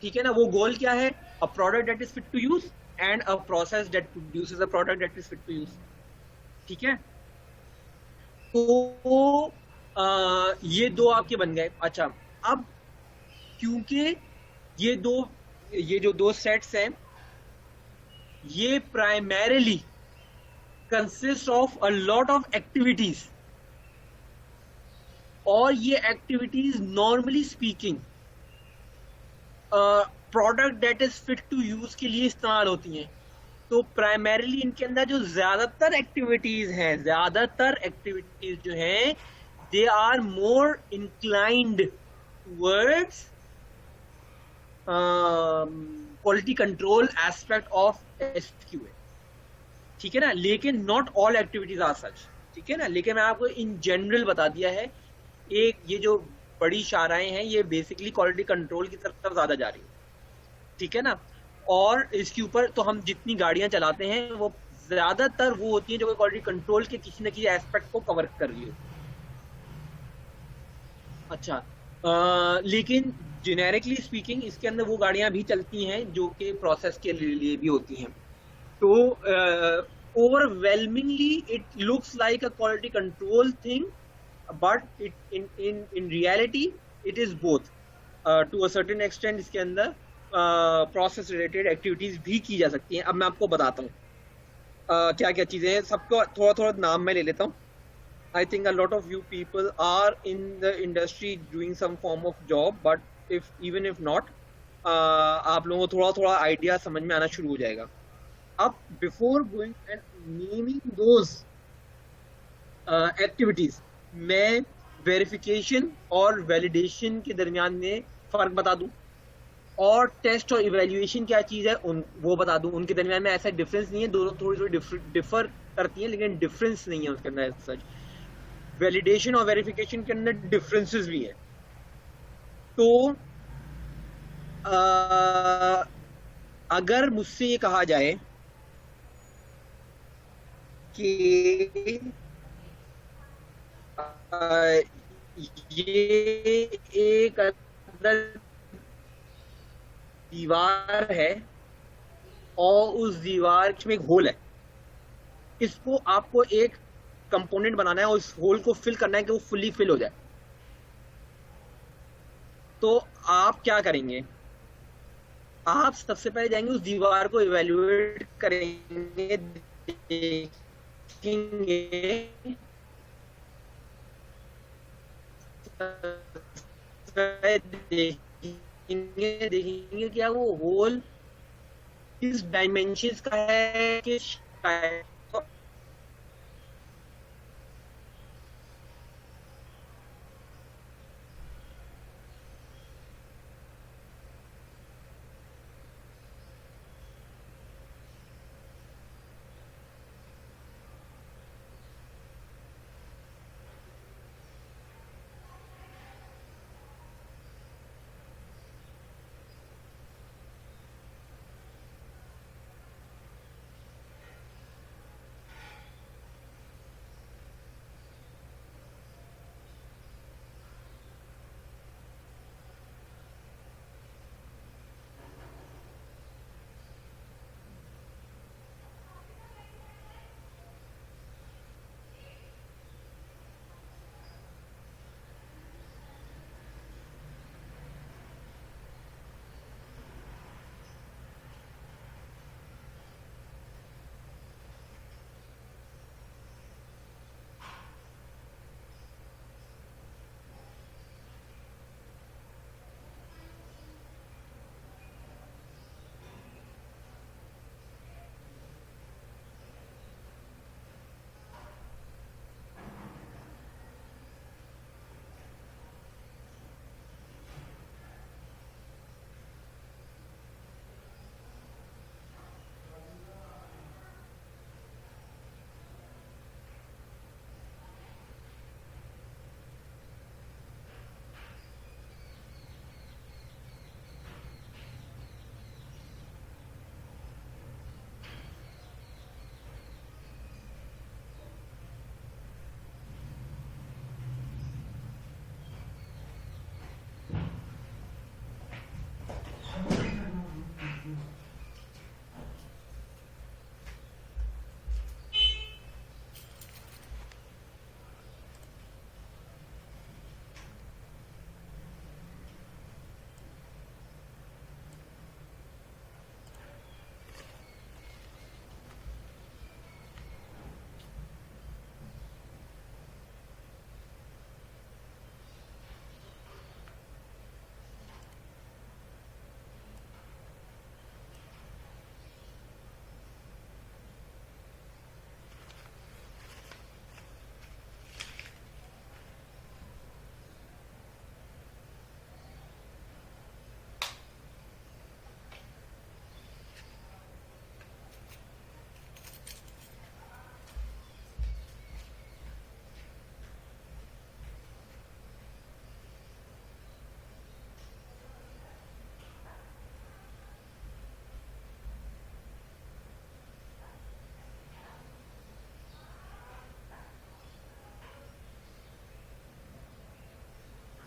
ठीक है ना, वो गोल क्या है? A product that is fit to use and a process that produces a product that is fit to use. ठीक है, तो ये दो आपके बन गए। अच्छा, अब क्योंकि ये जो दो सेट्स हैं ये primarily consist of a lot of activities, और ये activities normally speaking product that is fit to use के लिए इस्तेमाल होती हैं। तो प्राइमरीली इनके अंदर जो ज्यादातर एक्टिविटीज जो हैं they are more inclined towards quality control aspect of SQA। ठीक है ना, लेकिन not all activities are such. ठीक है ना, लेकिन मैं आपको इन जनरल बता दिया है। एक ये जो बड़ी शाराएं हैं ये बेसिकली क्वालिटी कंट्रोल की तरफ ज्यादा जा रही है। ठीक है ना, और इसके ऊपर तो हम जितनी गाड़ियां चलाते हैं वो ज्यादातर वो होती हैं जो क्वालिटी कंट्रोल के किसी न किसी एस्पेक्ट को कवर कर रही है। अच्छा, लेकिन जेनेरिकली स्पीकिंग इसके अंदर वो गाड़ियां भी चलती हैं जो कि प्रोसेस के लिए भी होती हैं। तो overwhelmingly it looks like a quality control thing, but it in reality it is both to a certain extent. इसके अंदर प्रोसेस रिलेटेड एक्टिविटीज भी की जा सकती हैं। अब मैं आपको बताता हूँ क्या क्या चीजें हैं। सबको थोड़ा थोड़ा नाम मैं ले लेता हूँ। I think a lot of you people are in the industry doing some form of job, but even if not, आप लोगों को थोड़ा थोड़ा आइडिया समझ में आना शुरू हो जाएगा। अब before going and naming those activities, मैं वेरिफिकेशन और वैलिडेशन के दरमियान में फर्क बता दूं, और टेस्ट और इवैल्यूएशन क्या चीज है वो बता दूं। उनके दरमियान में ऐसा डिफरेंस नहीं है, दोनों थोड़ी थोड़ी डिफर करती हैं लेकिन डिफरेंस नहीं है उसके अंदर सच। वैलिडेशन और वेरिफिकेशन के अंदर डिफरेंसेस भी है। तो अगर मुझसे ये कहा जाए कि ये एक अंदर दीवार है और उस दीवार में एक होल है, इसको आपको एक कंपोनेंट बनाना है और उस होल को फिल करना है कि वो फुल्ली फिल हो जाए, तो आप क्या करेंगे? आप सबसे पहले जाएंगे उस दीवार को इवैल्यूएट करेंगे, देखेंगे देखेंगे क्या वो होल किस डायमेंशंस का है, किस टाइप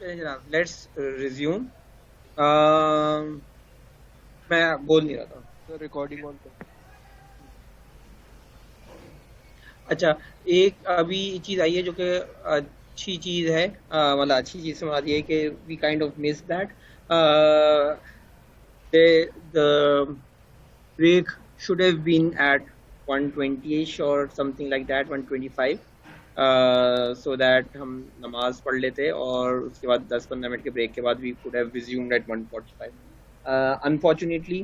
जनाब। Let's resume. मैं बोल नहीं रहा था। तो रिकॉर्डिंग ऑन कर। अच्छा, एक अभी चीज आई है जो कि अच्छी चीज है, मतलब अच्छी चीज समझ रही है कि we kind of miss that the break should have been at 120ish or something like that, 125, so that हम नमाज पढ़ लेते और उसके बाद 10-15 मिनट के ब्रेक के बाद we could have resumed at 145. Unfortunately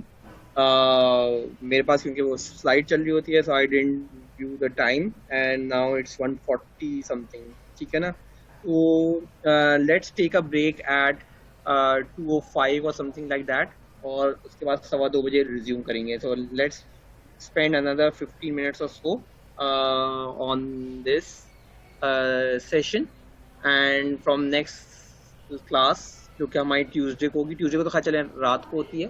मेरे पास क्योंकि वो स्लाइड चल रही होती है, so I didn't view the time and now it's 140 something, ठीक है ना। तो let's take a break at 2:05 or something like that, और उसके बाद 2:15 बजे रिज्यूम करेंगे। So let's spend another 15 minutes or so on this session, and from next class जो कि हमारी ट्यूसडे को होगी, ट्यूसडे को तो खैर चले रात को होती है,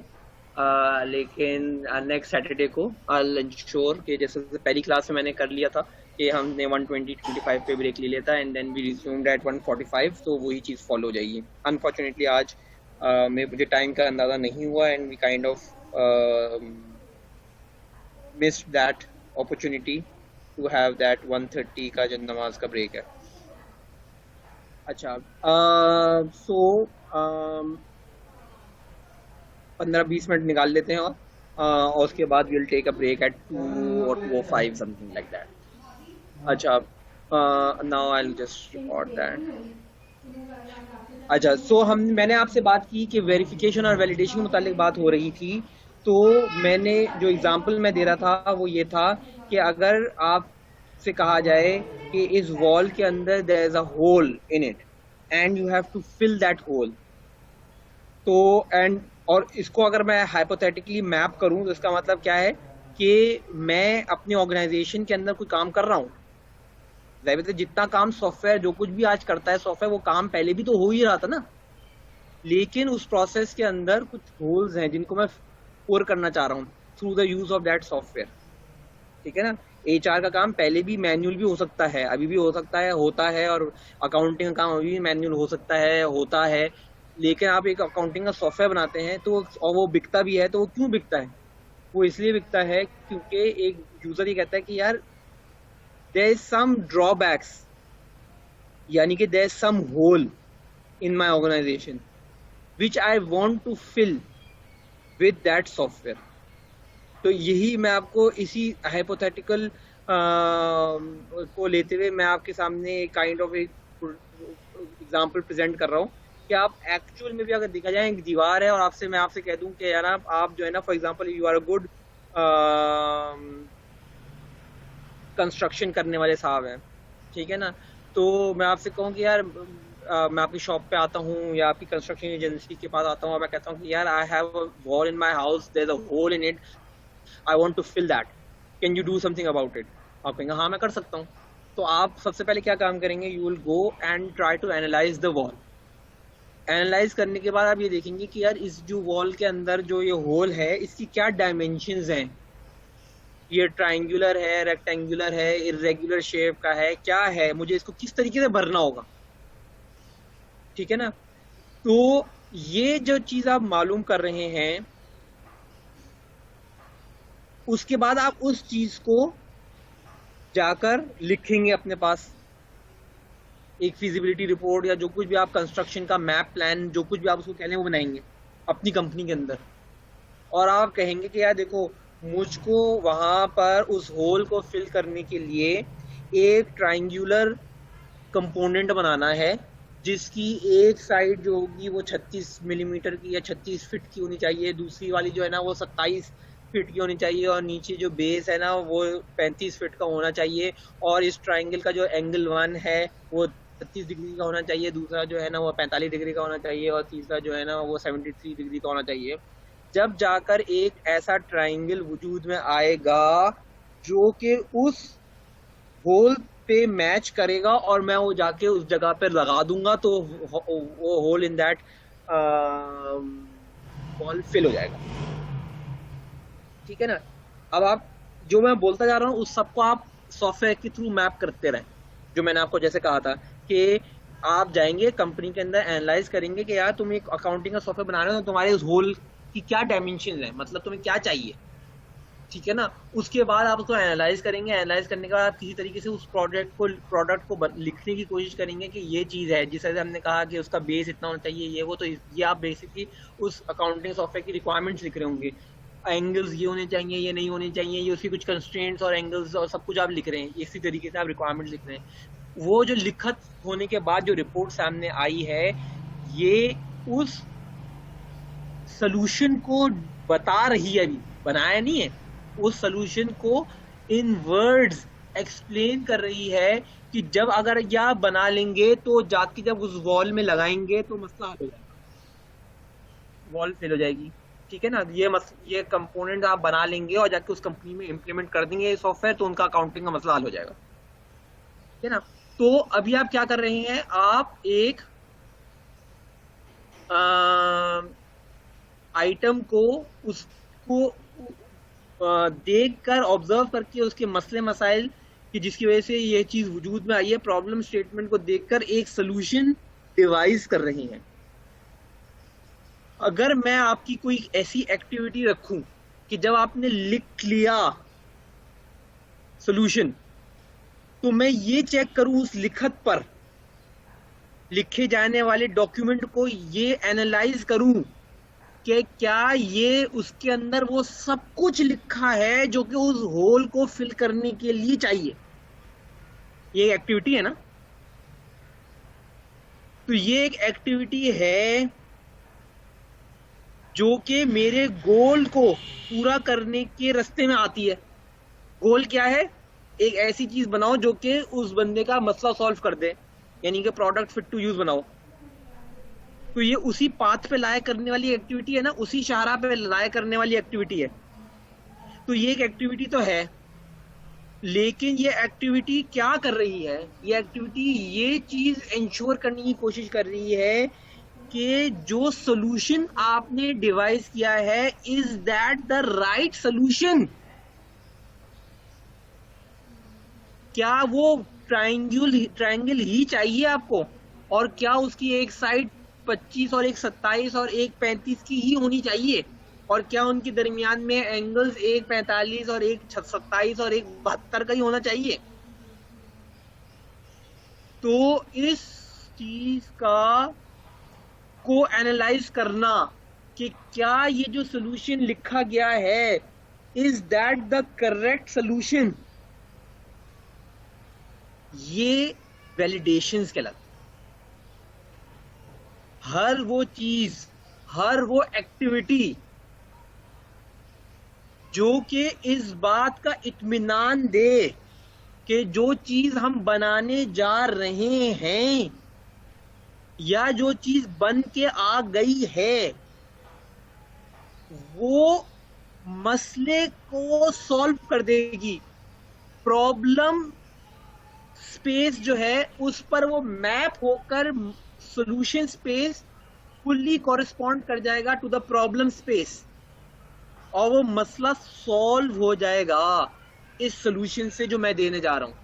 लेकिन नेक्स्ट सैटरडे को आई इंश्योर कि जैसे पहली क्लास में मैंने कर लिया था कि हमने 120-125 पे ब्रेक ले लेता and then we resumed at 145, तो वही चीज़ फॉलो हो जाएगी। अनफॉर्चुनेटली आज मुझे टाइम का अंदाज़ा नहीं हुआ and we kind of missed that opportunity to have that 130 का जो नमाज का ब्रेक है। अच्छा, सो 15-20 मिनट निकाल लेते हैं और उसके बाद will take a break at 2 or 2:05 something like that. अच्छा, now I will just record that. अच्छा, मैंने आपसे बात की कि वेरिफिकेशन और वैलिडेशन के मुतालिक बात हो रही थी। तो मैंने जो एग्जांपल मैं दे रहा था वो ये था कि अगर आपसे कहा जाए कि इस वॉल के अंदर there is a hole in it and you have to fill that hole, तो और इसको अगर मैं हाइपोथेटिकली मैप करूं तो इसका मतलब क्या है कि मैं अपनी ऑर्गेनाइजेशन के अंदर कोई काम कर रहा हूं, जाहिर है जितना काम सॉफ्टवेयर जो कुछ भी आज करता है सॉफ्टवेयर, वो काम पहले भी तो हो ही रहा था ना, लेकिन उस प्रोसेस के अंदर कुछ होल्स हैं जिनको मैं पूर करना चाह रहा हूँ through the use of that software. ठीक है ना, एचआर का काम पहले भी मैन्युअल भी हो सकता है, अभी भी हो सकता है, होता है, और अकाउंटिंग का काम अभी भी मैन्युअल हो सकता है, होता है, लेकिन आप एक अकाउंटिंग का सॉफ्टवेयर बनाते हैं तो और वो बिकता भी है, तो वो क्यों बिकता है? वो इसलिए बिकता है क्योंकि एक यूजर ये कहता है कि यार there is some drawbacks, यानी कि there is some hole in my organization which I want to fill with that software। तो यही मैं आपको इसी हाइपोथेटिकल को लेते हुए मैं आपके सामने काइंड ऑफ एक एग्जांपल प्रेजेंट कर रहा हूँ कि आप एक्चुअल में भी अगर देखा जाए एक दीवार है और मैं आपसे कह दूं कि यार आप जो है ना, for example you are a good construction करने वाले साहब हैं, ठीक है ना, तो मैं आपसे कहूँ कि यार मैं आपकी शॉप पे आता हूँ या आपकी कंस्ट्रक्शन एजेंसी के पास आता हूँ और मैं कहता हूँ कि यार I have a wall in my house, there is a hole in it, I want to fill that, can you do something about it? आप कहेंगे हाँ मैं कर सकता हूँ। तो आप सबसे पहले क्या काम करेंगे, you will go and try to analyse the wall. Analyse करने के बाद आप ये देखेंगे कि यार इस जो वॉल के अंदर जो ये होल है इसकी क्या डायमेंशंस हैं, ये ट्रायंगुलर है, रेक्टेंगुलर है, इरेगुलर शेप का है, क्या है, मुझे इसको किस तरीके से भरना होगा। ठीक है ना, तो ये जो चीज आप मालूम कर रहे हैं उसके बाद आप उस चीज को जाकर लिखेंगे अपने पास, एक फिजिबिलिटी रिपोर्ट या जो कुछ भी आप कंस्ट्रक्शन का मैप प्लान जो कुछ भी आप उसको कह रहे हैं वो बनाएंगे अपनी कंपनी के अंदर, और आप कहेंगे कि यार देखो मुझको वहां पर उस होल को फिल करने के लिए एक ट्रायंगुलर कंपोनेंट बनाना है जिसकी एक साइड जो होगी वो 36 मिलीमीटर की या 36 फीट की होनी चाहिए, दूसरी वाली जो है ना वो 27 फीट की होनी चाहिए, और नीचे जो बेस है ना वो 35 फीट का होना चाहिए, और इस ट्रायंगल का जो एंगल 1 है वो 36 डिग्री का होना चाहिए, दूसरा जो है ना वो 45 डिग्री का होना चाहिए, और तीसरा जो है ना वो 73 डिग्री का होना चाहिए। जब जाकर एक ऐसा ट्रायंगल वजूद में आएगा जो कि उस होल पे मैच करेगा और मैं वो जाके उस जगह पे लगा दूंगा तो वो hole in that wall fill हो जाएगा। ठीक है ना, अब आप जो मैं बोलता जा रहा हूँ उस सबको आप सॉफ्टवेयर के थ्रू मैप करते रहें। जो मैंने आपको जैसे कहा था कि आप जाएंगे कंपनी के अंदर, एनालाइज करेंगे कि यार तुम एक अकाउंटिंग का सॉफ्टवेयर बना रहे हो तो तुम्हारे उस होल की क्या डायमेंशन है, मतलब तुम्हें क्या चाहिए। ठीक है ना, उसके बाद आप उसको एनालाइज करेंगे, एनालाइज करने के बाद आप किसी तरीके से उस प्रोडक्ट को लिखने की कोशिश करेंगे कि ये चीज़ है, जिस तरह से हमने कहा कि उसका बेस इतना होना चाहिए, ये वो, तो ये आप बेसिकली उस अकाउंटिंग सॉफ्टवेयर की रिक्वायरमेंट्स लिख रहे होंगे, एंगल्स ये होने चाहिए, ये नहीं होने चाहिए, ये उसकी कुछ कंस्ट्रेंट्स और एंगल्स और सब कुछ आप लिख रहे हैं, इसी तरीके से आप रिक्वायरमेंट्स लिख रहे हैं। वो जो लिखत होने के बाद जो रिपोर्ट सामने आई है ये उस सोल्यूशन को बता रही है, अभी बनाया नहीं है, उस सोल्यूशन को इन वर्ड्स एक्सप्लेन कर रही है कि जब अगर यह बना लेंगे तो जाके जब उस वॉल में लगाएंगे तो मसला हल हो जाएगा, वॉल फिल हो जाएगी। ठीक है ना, ये कंपोनेंट आप बना लेंगे और जाके उस कंपनी में इंप्लीमेंट कर देंगे सॉफ्टवेयर तो उनका अकाउंटिंग का मसला हल हो जाएगा। ठीक है ना, तो अभी आप क्या कर रहे हैं, आप एक आइटम को उसको देखकर ऑब्जर्व करके उसके मसले मसाइल कि जिसकी वजह से ये चीज वजूद में आई है, प्रॉब्लम स्टेटमेंट को देखकर एक सोल्यूशन डिवाइस कर रही हैं। अगर मैं आपकी कोई ऐसी एक्टिविटी रखूं कि जब आपने लिख लिया सोल्यूशन तो मैं ये चेक करूं उस लिखत पर, लिखे जाने वाले डॉक्यूमेंट को ये एनालाइज करूं कि क्या ये उसके अंदर वो सब कुछ लिखा है जो कि उस होल को फिल करने के लिए चाहिए। ये एक्टिविटी है ना, तो ये एक एक्टिविटी है जो कि मेरे गोल को पूरा करने के रास्ते में आती है। गोल क्या है? एक ऐसी चीज बनाओ जो कि उस बंदे का मसला सॉल्व कर दे, यानी कि प्रोडक्ट फिट टू यूज बनाओ। तो ये उसी पाथ पे लाया करने वाली एक्टिविटी है ना, उसी शाहरा पे लाया करने वाली एक्टिविटी है। तो ये एक एक्टिविटी तो है, लेकिन ये एक्टिविटी क्या कर रही है? ये एक्टिविटी ये चीज इंश्योर करने की कोशिश कर रही है कि जो सोल्यूशन आपने डिवाइस किया है, is that the right solution? क्या वो ट्रायंगल ही चाहिए आपको, और क्या उसकी एक साइड 25 और एक 27 और एक 35 की ही होनी चाहिए, और क्या उनके दरमियान में एंगल्स एक 45 और एक 27 और एक 72 का ही होना चाहिए? तो इस चीज को एनालाइज करना कि क्या ये जो सोल्यूशन लिखा गया है, is that the correct solution, ये वैलिडेशंस कहलाते। हर वो चीज, हर वो एक्टिविटी जो कि इस बात का इत्मीनान दे कि जो चीज हम बनाने जा रहे हैं या जो चीज बन के आ गई है, वो मसले को सॉल्व कर देगी। प्रॉब्लम स्पेस जो है उस पर वो मैप होकर सॉल्यूशन स्पेस फुल्ली कॉरेस्पॉन्ड कर जाएगा टू द प्रॉब्लम स्पेस, और वो मसला सॉल्व हो जाएगा इस सॉल्यूशन से जो मैं देने जा रहा हूं।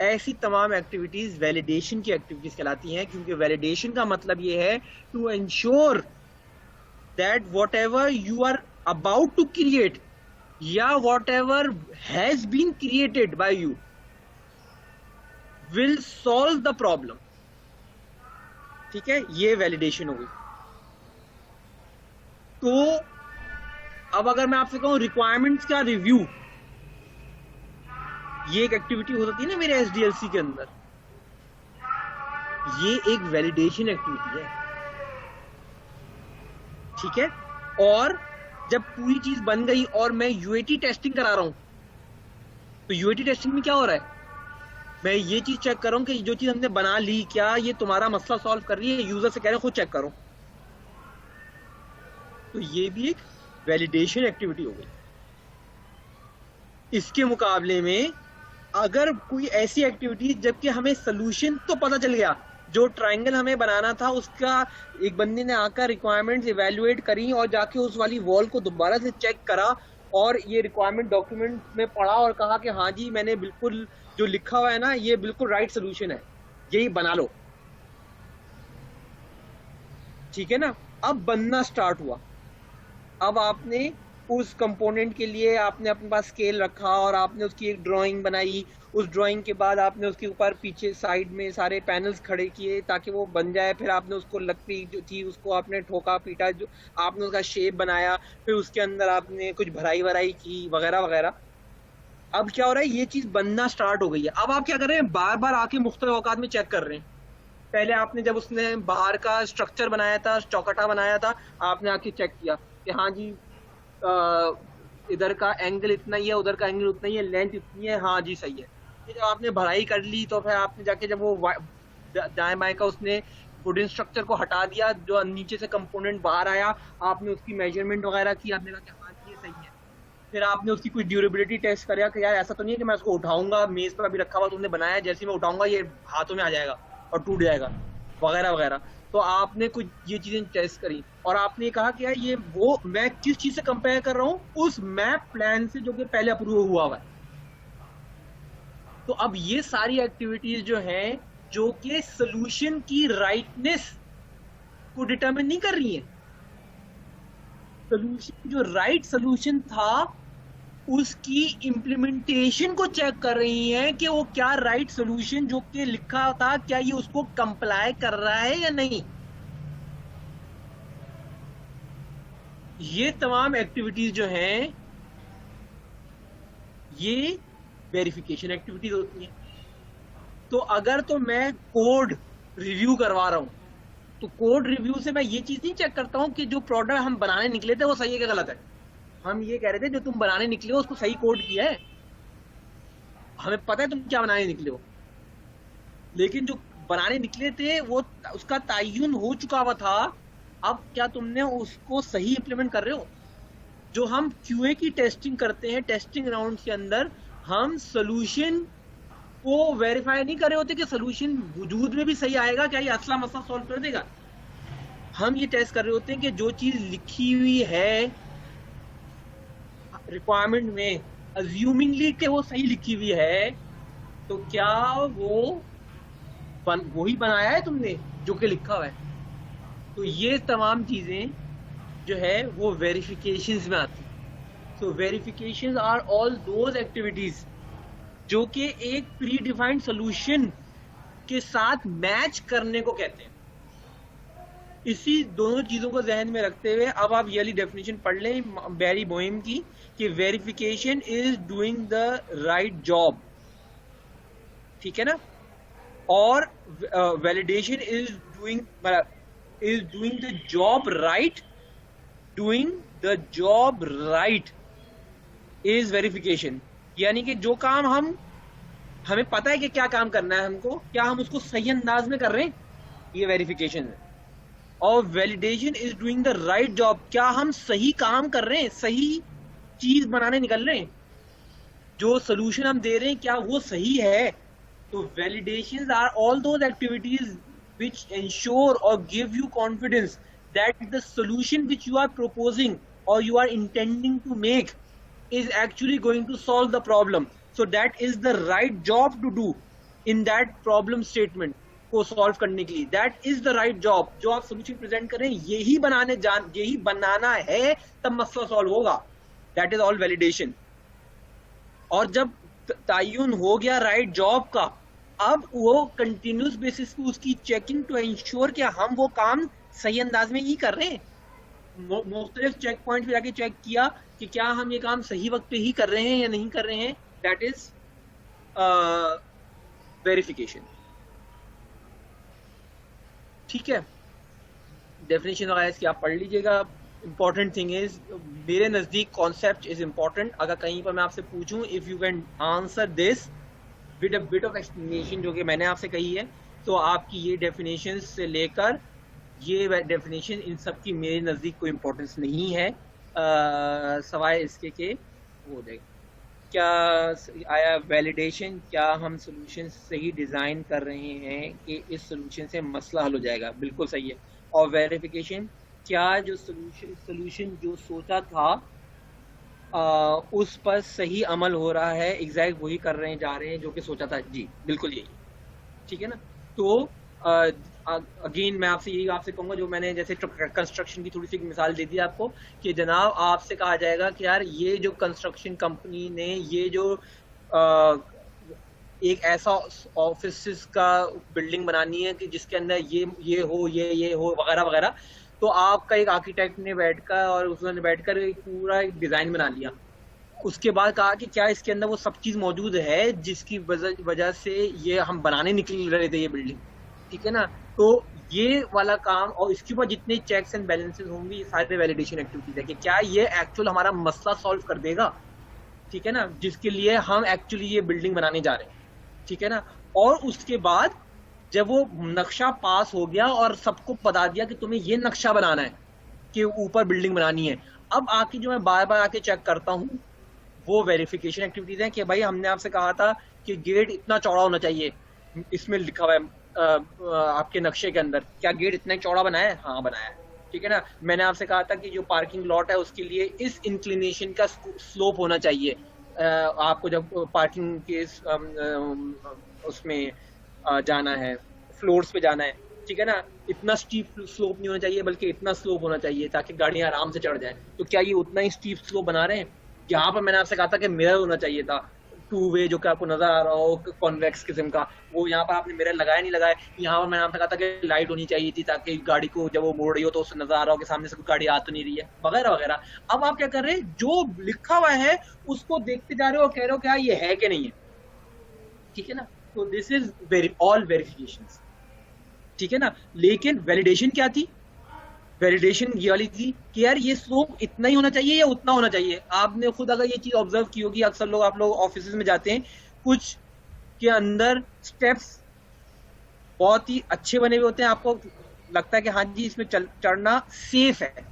ऐसी तमाम एक्टिविटीज वैलिडेशन की एक्टिविटीज कहलाती हैं, क्योंकि वैलिडेशन का मतलब ये है to ensure that whatever you are about to create या whatever has been created by you will solve the problem. ठीक है, ये वैलिडेशन हो गई। तो अब अगर मैं आपसे कहूं रिक्वायरमेंट्स का रिव्यू, ये एक एक्टिविटी हो सकती है ना मेरे एसडीएलसी के अंदर, ये एक वैलिडेशन एक्टिविटी है। ठीक है, और जब पूरी चीज बन गई और मैं यूएटी टेस्टिंग करा रहा हूं, तो यूएटी टेस्टिंग में क्या हो रहा है? मैं ये चीज चेक कर रहा हूं कि जो चीज हमने बना ली, क्या ये तुम्हारा मसला सॉल्व कर रही है? यूजर से कह रहे हो खुद चेक करो। तो ये भी एक वैलिडेशन एक्टिविटी हो गई। इसके मुकाबले में अगर कोई ऐसी एक्टिविटी जबकि हमें सोल्यूशन तो पता चल गया, जो ट्रायंगल हमें बनाना था उसका एक बंदे ने आकर रिक्वायरमेंट्स इवैल्यूएट करी और जाके उस वाली वॉल को दोबारा से चेक करा और ये रिक्वायरमेंट डॉक्यूमेंट में पढ़ा और कहा कि हाँ जी, मैंने बिल्कुल जो लिखा हुआ है ना, ये बिल्कुल राइट सोल्यूशन है, यही बना लो। ठीक है ना, अब बनना स्टार्ट हुआ। अब आपने उस कंपोनेंट के लिए आपने अपने पास स्केल रखा और आपने उसकी एक ड्राइंग बनाई। उस ड्राइंग के बाद आपने उसके ऊपर पीछे साइड में सारे पैनल्स खड़े किए ताकि वो बन जाए। फिर आपने उसको लकड़ी जो थी उसको आपने ठोका पीटा, जो आपने उसका शेप बनाया, फिर उसके अंदर आपने कुछ भराई वराई की वगैरह वगैरह। अब क्या हो रहा है, ये चीज बनना स्टार्ट हो गई है। अब आप क्या कर रहे हैं, बार बार आके मुख्तलिफ औकात में चेक कर रहे हैं। पहले आपने जब उसने बाहर का स्ट्रक्चर बनाया था, चौकटा बनाया था, आपने आके चेक किया कि हाँ जी इधर का एंगल इतना ही है, उधर का एंगल उतना ही है, लेंथ इतनी है, हाँ जी सही है। फिर जब आपने भराई कर ली तो फिर आपने जाके जब वो दाएं बाएं का उसने वुडन स्ट्रक्चर को हटा दिया, जो नीचे से कंपोनेंट बाहर आया, आपने उसकी मेजरमेंट वगैरह की, आपने कहा कि हाँ ये सही है। फिर आपने उसकी कोई ड्यूरेबिलिटी टेस्ट करा कि यार ऐसा तो नहीं है कि मैं उसको उठाऊंगा, मेज पर अभी रखा हुआ तुमने बनाया, जैसे मैं उठाऊंगा ये हाथों में आ जाएगा और टूट जाएगा वगैरह वगैरह। तो आपने कुछ ये चीजें टेस्ट करी और आपने कहा कि यार ये वो मैं किस चीज से कंपेयर कर रहा हूँ, उस मैप प्लान से जो कि पहले अप्रूव हुआ हुआ है। तो अब ये सारी एक्टिविटीज जो हैं, जो कि सोल्यूशन की राइटनेस को डिटरमिन नहीं कर रही है। सोल्यूशन जो राइट सोल्यूशन था उसकी इम्प्लीमेंटेशन को चेक कर रही है कि वो क्या राइट सोल्यूशन जो कि लिखा था, क्या ये उसको कंप्लाई कर रहा है या नहीं। ये तमाम एक्टिविटीज जो हैं ये वेरिफिकेशन एक्टिविटीज होती हैं। तो अगर तो मैं कोड रिव्यू करवा रहा हूँ, तो कोड रिव्यू से मैं ये चीज नहीं चेक करता हूँ कि जो प्रोडक्ट हम बनाने निकले थे वो सही है कि गलत है। हम ये कह रहे थे जो तुम बनाने निकले हो उसको सही कोड किया है, हमें पता है तुम क्या बनाने निकले हो, लेकिन जो बनाने निकले थे वो उसका तयन हो चुका हुआ था, अब क्या तुमने उसको सही इंप्लीमेंट कर रहे हो? जो हम क्यूए की टेस्टिंग करते हैं टेस्टिंग राउंड के अंदर, हम सोल्यूशन को वेरीफाई नहीं कर रहे होते कि सोल्यूशन वजूद में भी सही आएगा, क्या ये असला मसला सॉल्व कर देगा। हम ये टेस्ट कर रहे होते हैं कि जो चीज लिखी हुई है रिक्वायरमेंट में, अज्यूमिंगली कि वो सही लिखी हुई है, तो क्या वो वही बनाया है तुमने जो कि लिखा हुआ है। तो ये तमाम चीजें जो है वो वेरिफिकेशंस में आती है। So verifications are all those activities जो कि एक प्री डिफाइंड सोल्यूशन के साथ मैच करने को कहते हैं। इसी दोनों चीजों को जहन में रखते हुए अब आप ये वाली डेफिनेशन पढ़ लें बैरी बोहेम की कि verification is doing the right job, ठीक है ना, और validation is doing the job right, doing the job right is verification. यानी कि जो काम हमें पता है कि क्या काम करना है हमको, क्या हम उसको सही अंदाज में कर रहे हैं, ये वेरिफिकेशन है। और validation is doing the right job, क्या हम सही काम कर रहे हैं, सही चीज बनाने निकल रहे हैं, जो सोल्यूशन हम दे रहे हैं क्या वो सही है। तो validations are all those activities which ensure or give you confidence that the solution which you are proposing or you are intending to make is actually going to solve the problem. So that is the right job to do in that problem statement को solve करने के लिए। That is the right job। जो आप solution present कर रहे हैं यही बनाना है तब मसला solve होगा। That is all validation। और जब तयन हो गया right job का, अब वो कंटिन्यूस बेसिस पे उसकी चेकिंग टू इंश्योर कि हम वो काम सही अंदाज में ही कर रहे हैं। मुख्तलिफ चेक पॉइंट पे जाके चेक किया कि क्या हम ये काम सही वक्त पे ही कर रहे हैं या नहीं कर रहे हैं। That is verification. ठीक है, डेफिनेशन वगैरह इसकी आप पढ़ लीजिएगा। इंपॉर्टेंट थिंग इज, मेरे नजदीक कॉन्सेप्ट इज इंपॉर्टेंट। अगर कहीं पर मैं आपसे पूछूं if you can answer this with a bit of explanation जो कि मैंने आपसे कही है, तो आपकी ये डेफिनेशन से लेकर ये डेफिनेशन इन सब की मेरे नज़दीक कोई इम्पोर्टेंस नहीं है, सवाए इसके के वो देख क्या आया वैलिडेशन, क्या हम सोल्यूशन सही डिज़ाइन कर रहे हैं कि इस सोल्यूशन से मसला हल हो जाएगा, बिल्कुल सही है। और वेरिफिकेशन, क्या जो सोल्यूशन जो सोचा था उस पर सही अमल हो रहा है, एग्जैक्ट वही कर रहे हैं जा रहे हैं जो कि सोचा था। जी बिल्कुल यही, ठीक है ना। तो अगेन मैं आपसे कहूँगा, जो मैंने जैसे कंस्ट्रक्शन की थोड़ी सी मिसाल दे दी आपको, कि जनाब आपसे कहा जाएगा कि यार ये जो कंस्ट्रक्शन कंपनी ने ये जो एक ऐसा ऑफिस का बिल्डिंग बनानी है कि जिसके अंदर ये हो वगैरह वगैरह, तो आपका एक आर्किटेक्ट ने बैठकर और उसने बैठकर एक पूरा एक डिज़ाइन बना लिया। उसके बाद कहा कि क्या इसके अंदर वो सब चीज़ मौजूद है जिसकी वजह से ये हम बनाने निकल रहे थे ये बिल्डिंग, ठीक है ना। तो ये वाला काम और इसके ऊपर जितने चेक्स एंड बैलेंसेस होंगे, ये सारे वैलिडेशन एक्टिविटीज है कि क्या ये एक्चुअल हमारा मसला सॉल्व कर देगा, ठीक है ना, जिसके लिए हम एक्चुअली ये बिल्डिंग बनाने जा रहे हैं, ठीक है ना। और उसके बाद जब वो नक्शा पास हो गया और सबको बता दिया कि तुम्हें ये नक्शा बनाना है कि ऊपर बिल्डिंग बनानी है, अब आके जो मैं बार बार आके चेक करता हूँ वो वेरिफिकेशन एक्टिविटीज हैं कि भाई हमने आपसे कहा था कि गेट इतना चौड़ा होना चाहिए, इसमें लिखा हुआ है आपके नक्शे के अंदर, क्या गेट इतना चौड़ा बनाया है? हाँ बनाया है, ठीक है ना। मैंने आपसे कहा था कि जो पार्किंग लॉट है उसके लिए इस इंक्लिनेशन का स्लोप होना चाहिए, आपको जब पार्किंग के उसमें जाना है, फ्लोर्स पे जाना है, ठीक है ना, इतना स्टीप स्लोप नहीं होना चाहिए बल्कि इतना स्लोप होना चाहिए ताकि गाड़ियां आराम से चढ़ जाए। तो क्या ये उतना ही स्टीप स्लोप बना रहे हैं? यहाँ पर मैंने आपसे कहा था कि मिरर होना चाहिए था, टू वे, जो कि आपको नजर आ रहा हो कॉन्वेक्स किस्म का, वो यहाँ पर आपने मिरर लगाया नहीं लगाया। यहाँ पर मैंने आपसे कहा था कि लाइट होनी चाहिए थी ताकि गाड़ी को जब वो मोड़ रही हो तो उससे नजर आ रहा हो कि सामने से कोई गाड़ी आ तो नहीं रही है, वगैरह वगैरह। अब आप क्या कर रहे हैं, जो लिखा हुआ है उसको देखते जा रहे हो और कह रहे हो क्या ये है कि नहीं है, ठीक है ना। तो दिस इज ऑल वेरिफिकेशंस। ठीक है ना। लेकिन वैलिडेशन क्या थी? वैलिडेशन ये वाली थी कि यार ये स्लोप इतना ही होना चाहिए या उतना होना चाहिए। आपने खुद अगर ये चीज ऑब्जर्व की होगी, अक्सर लोग, आप लोग ऑफिस में जाते हैं, कुछ के अंदर स्टेप्स बहुत ही अच्छे बने हुए होते हैं, आपको लगता है कि हाँ जी इसमें चढ़ना सेफ है।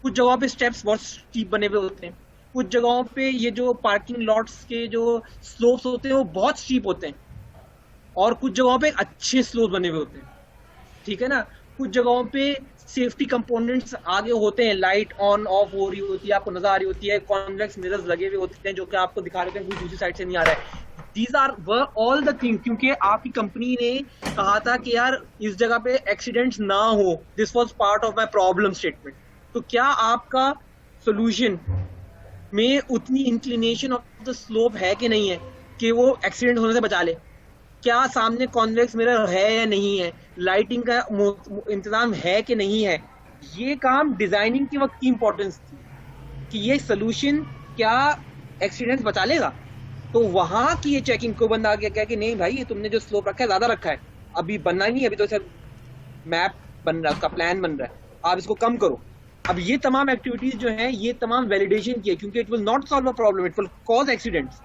कुछ जगहों पे स्टेप्स बहुत स्टीप बने हुए होते हैं, कुछ जगहों पे ये जो पार्किंग लॉट्स के जो स्लोप्स होते हैं वो बहुत स्टीप होते हैं, और कुछ जगहों पे अच्छे स्लोप बने हुए होते हैं, ठीक है ना। कुछ जगहों पे सेफ्टी कंपोनेंट्स आगे होते हैं, लाइट ऑन ऑफ हो रही होती है, आपको नजर आ रही होती है, कॉन्वेक्स मिरर्स लगे हुए होते हैं जो कि आपको दिखा रहे हैं कोई दूसरी साइड से नहीं आ रहा है। These are all the thing, क्योंकि आपकी कंपनी ने कहा था कि यार इस जगह पे एक्सीडेंट्स ना हो, this was part of my problem statement. तो क्या आपका सोल्यूशन में उतनी इंक्लिनेशन ऑफ द स्लोप है कि नहीं है कि वो एक्सीडेंट होने से बचा ले? क्या सामने कॉन्वेक्स मिरर है या नहीं है? लाइटिंग का इंतजाम है कि नहीं है? ये काम डिजाइनिंग के वक्त की इंपॉर्टेंस थी कि ये सोल्यूशन क्या एक्सीडेंट बचा लेगा। तो वहां की ये चेकिंग को बंदा आ गया क्या कि नहीं भाई ये तुमने जो स्लोप रखा है ज्यादा रखा है, अभी बनना नहीं है, अभी तो सर मैप बन रहा है, उसका प्लान बन रहा है, आप इसको कम करो। अब ये तमाम एक्टिविटीज जो हैं ये तमाम वैलिडेशन की है, क्योंकि it will not solve a problem, it will cause accidents.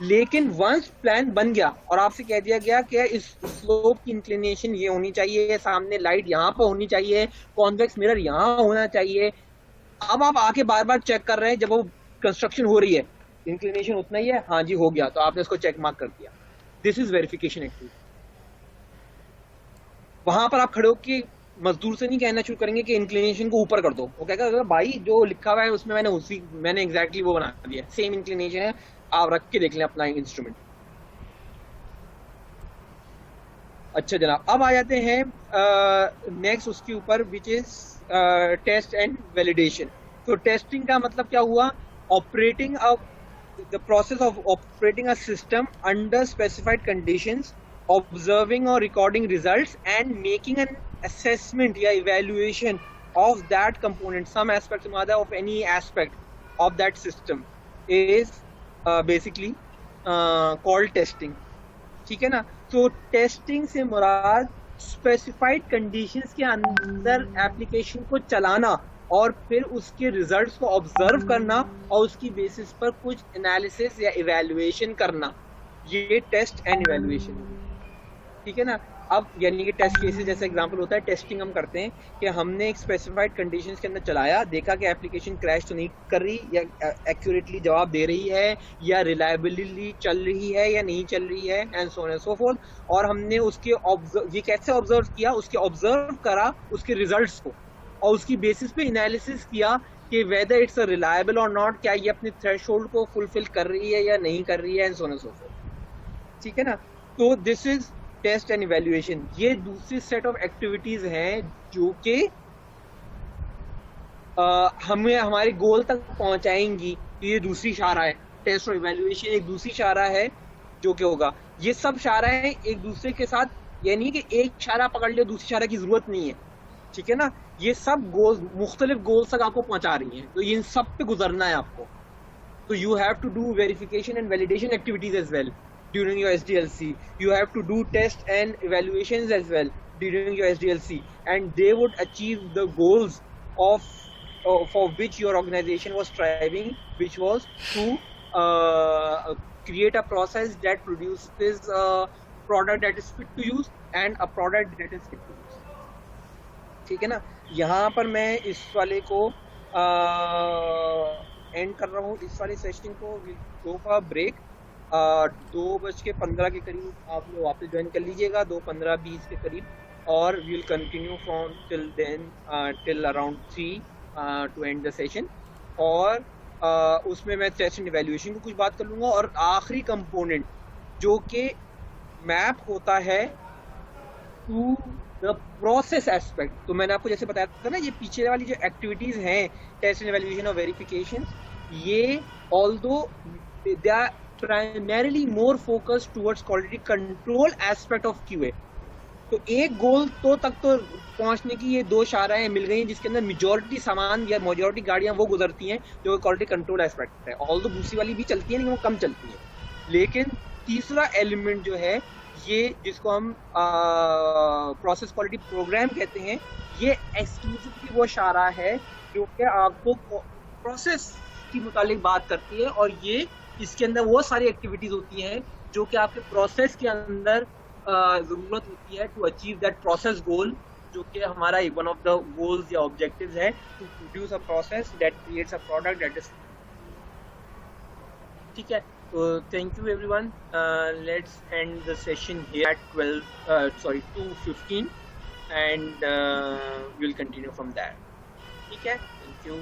लेकिन वंस प्लान बन गया और आपसे कह दिया गया कि इस स्लोप की इंक्लिनेशन ये होनी चाहिए, सामने लाइट यहाँ पर होनी चाहिए, कॉन्वेक्स मिरर यहाँ होना चाहिए, अब आप आके बार बार चेक कर रहे हैं जब वो कंस्ट्रक्शन हो रही है, इंक्लिनेशन उतना ही है, हाँ जी हो गया, तो आपने उसको चेक मार्क कर दिया। This is verification activity. वहां पर आप खड़े होकर मजदूर से नहीं कहना शुरू करेंगे कि इंक्लिनेशन को ऊपर कर दो, वो कहेगा भाई जो लिखा हुआ है उसमें मैंने एग्जैक्टली वो बना दिया, सेम इंक्लिनेशन है, आप रख के देख लें अपना इंस्ट्रूमेंट। अच्छा जनाब, अब आ जाते हैं नेक्स्ट उसके ऊपर, which is test and validation. तो टेस्टिंग का मतलब क्या हुआ? Operating the process of operating a system under specified conditions, observing or recording results and making an assessment या evaluation of that component, some aspect of any aspect of that system is basically called testing, ठीक है ना। तो testing से मुराद specified conditions के अंदर application को चलाना और फिर उसके रिजल्ट्स को ऑब्जर्व करना और उसकी बेसिस पर कुछ एनालिसिस या इवैल्यूएशन करना, ये टेस्ट एंड इवैल्यूएशन, ठीक है ना। अब यानी कि टेस्ट केसेस जैसे एग्जांपल होता है, टेस्टिंग हम करते हैं कि हमने एक स्पेसिफाइड कंडीशंस के अंदर चलाया, देखा कि एप्लीकेशन क्रैश तो नहीं कर रही या एक्यूरेटली जवाब दे रही है या रिलायबिलिटी चल रही है या नहीं चल रही है, and so on and so fourth. और हमने उसके ये कैसे ऑब्जर्व किया? उसके ऑब्जर्व करा उसके रिजल्ट्स को और उसकी बेसिस पे एनालिसिस किया कि वेदर इट्स रिलायबल और नॉट, क्या ये अपने थ्रेशोल्ड को फुलफिल कर रही है या नहीं कर रही है, and so on and so forth, ठीक है ना। तो this is test and evaluation. ये दूसरी सेट ऑफ एक्टिविटीज हैं जो कि हमें हमारे गोल तक पहुंचाएंगी। ये दूसरी शारा है, टेस्ट और इवैल्यूएशन एक दूसरी शारा है जो कि होगा। ये सब शारा है एक दूसरे के साथ, यानी कि एक शारा पकड़ लिया दूसरी शारा की जरूरत नहीं है, ठीक है ना। ये सब गोल मुख्तलिफ गोल्स तक आपको पहुंचा रही हैं, तो इन सब पे गुजरना है आपको। तो you have to do verification and validation activities as well during your SDLC. You have to do test and evaluations as well during your SDLC, and they would achieve the goals of for which your organization was striving, which was to create a process that produces a product that is fit to use and a product that is fit to use, ठीक है ना। यहाँ पर मैं इस वाले को and कर रहा हूँ, इस वाले सेशन को। Go for break. 2:15 के करीब आप लोग वापस ज्वाइन कर लीजिएगा, 2:15-20 के करीब, और we will continue from till then till around 3 to end the session. और उसमें मैं टेस्ट एंड इवैल्यूएशन की कुछ बात कर लूँगा, और आखिरी कंपोनेंट जो कि मैप होता है टू द प्रोसेस एस्पेक्ट। तो मैंने आपको जैसे बताया था ना, ये पीछे वाली जो एक्टिविटीज़ हैं टेस्ट एंड इवैल्यूएशन और वेरिफिकेशन, ये although they are primarily more focused towards quality control aspect of QA। तो एक गोल तो तक तो पहुंचने की ये दो शाराएं मिल गई हैं जिसके अंदर मेजॉरिटी सामान या मेजॉरिटी गाड़ियां वो गुजरती हैं जो क्वालिटी कंट्रोल एस्पेक्ट है। ऑल तो दूसरी वाली भी चलती है लेकिन वो कम चलती है। लेकिन तीसरा एलिमेंट जो है ये जिसको हम प्रोसेस क्वालिटी प्रोग्राम कहते हैं, ये एक्सक्लूसिवली वो शारा है जो कि आपको प्रोसेस की मुतालिक बात करती है, और ये इसके अंदर वो सारी एक्टिविटीज होती हैं जो कि आपके प्रोसेस के अंदर ज़रूरत होती है to achieve that process goal, जो कि हमारा वन ऑफ द गोल्स या ऑब्जेक्टिव्स है to produce a process that creates a product that is, ठीक है। तो thank you everyone, let's end the session here at 2:15 and will continue from that, ठीक है। Thank you.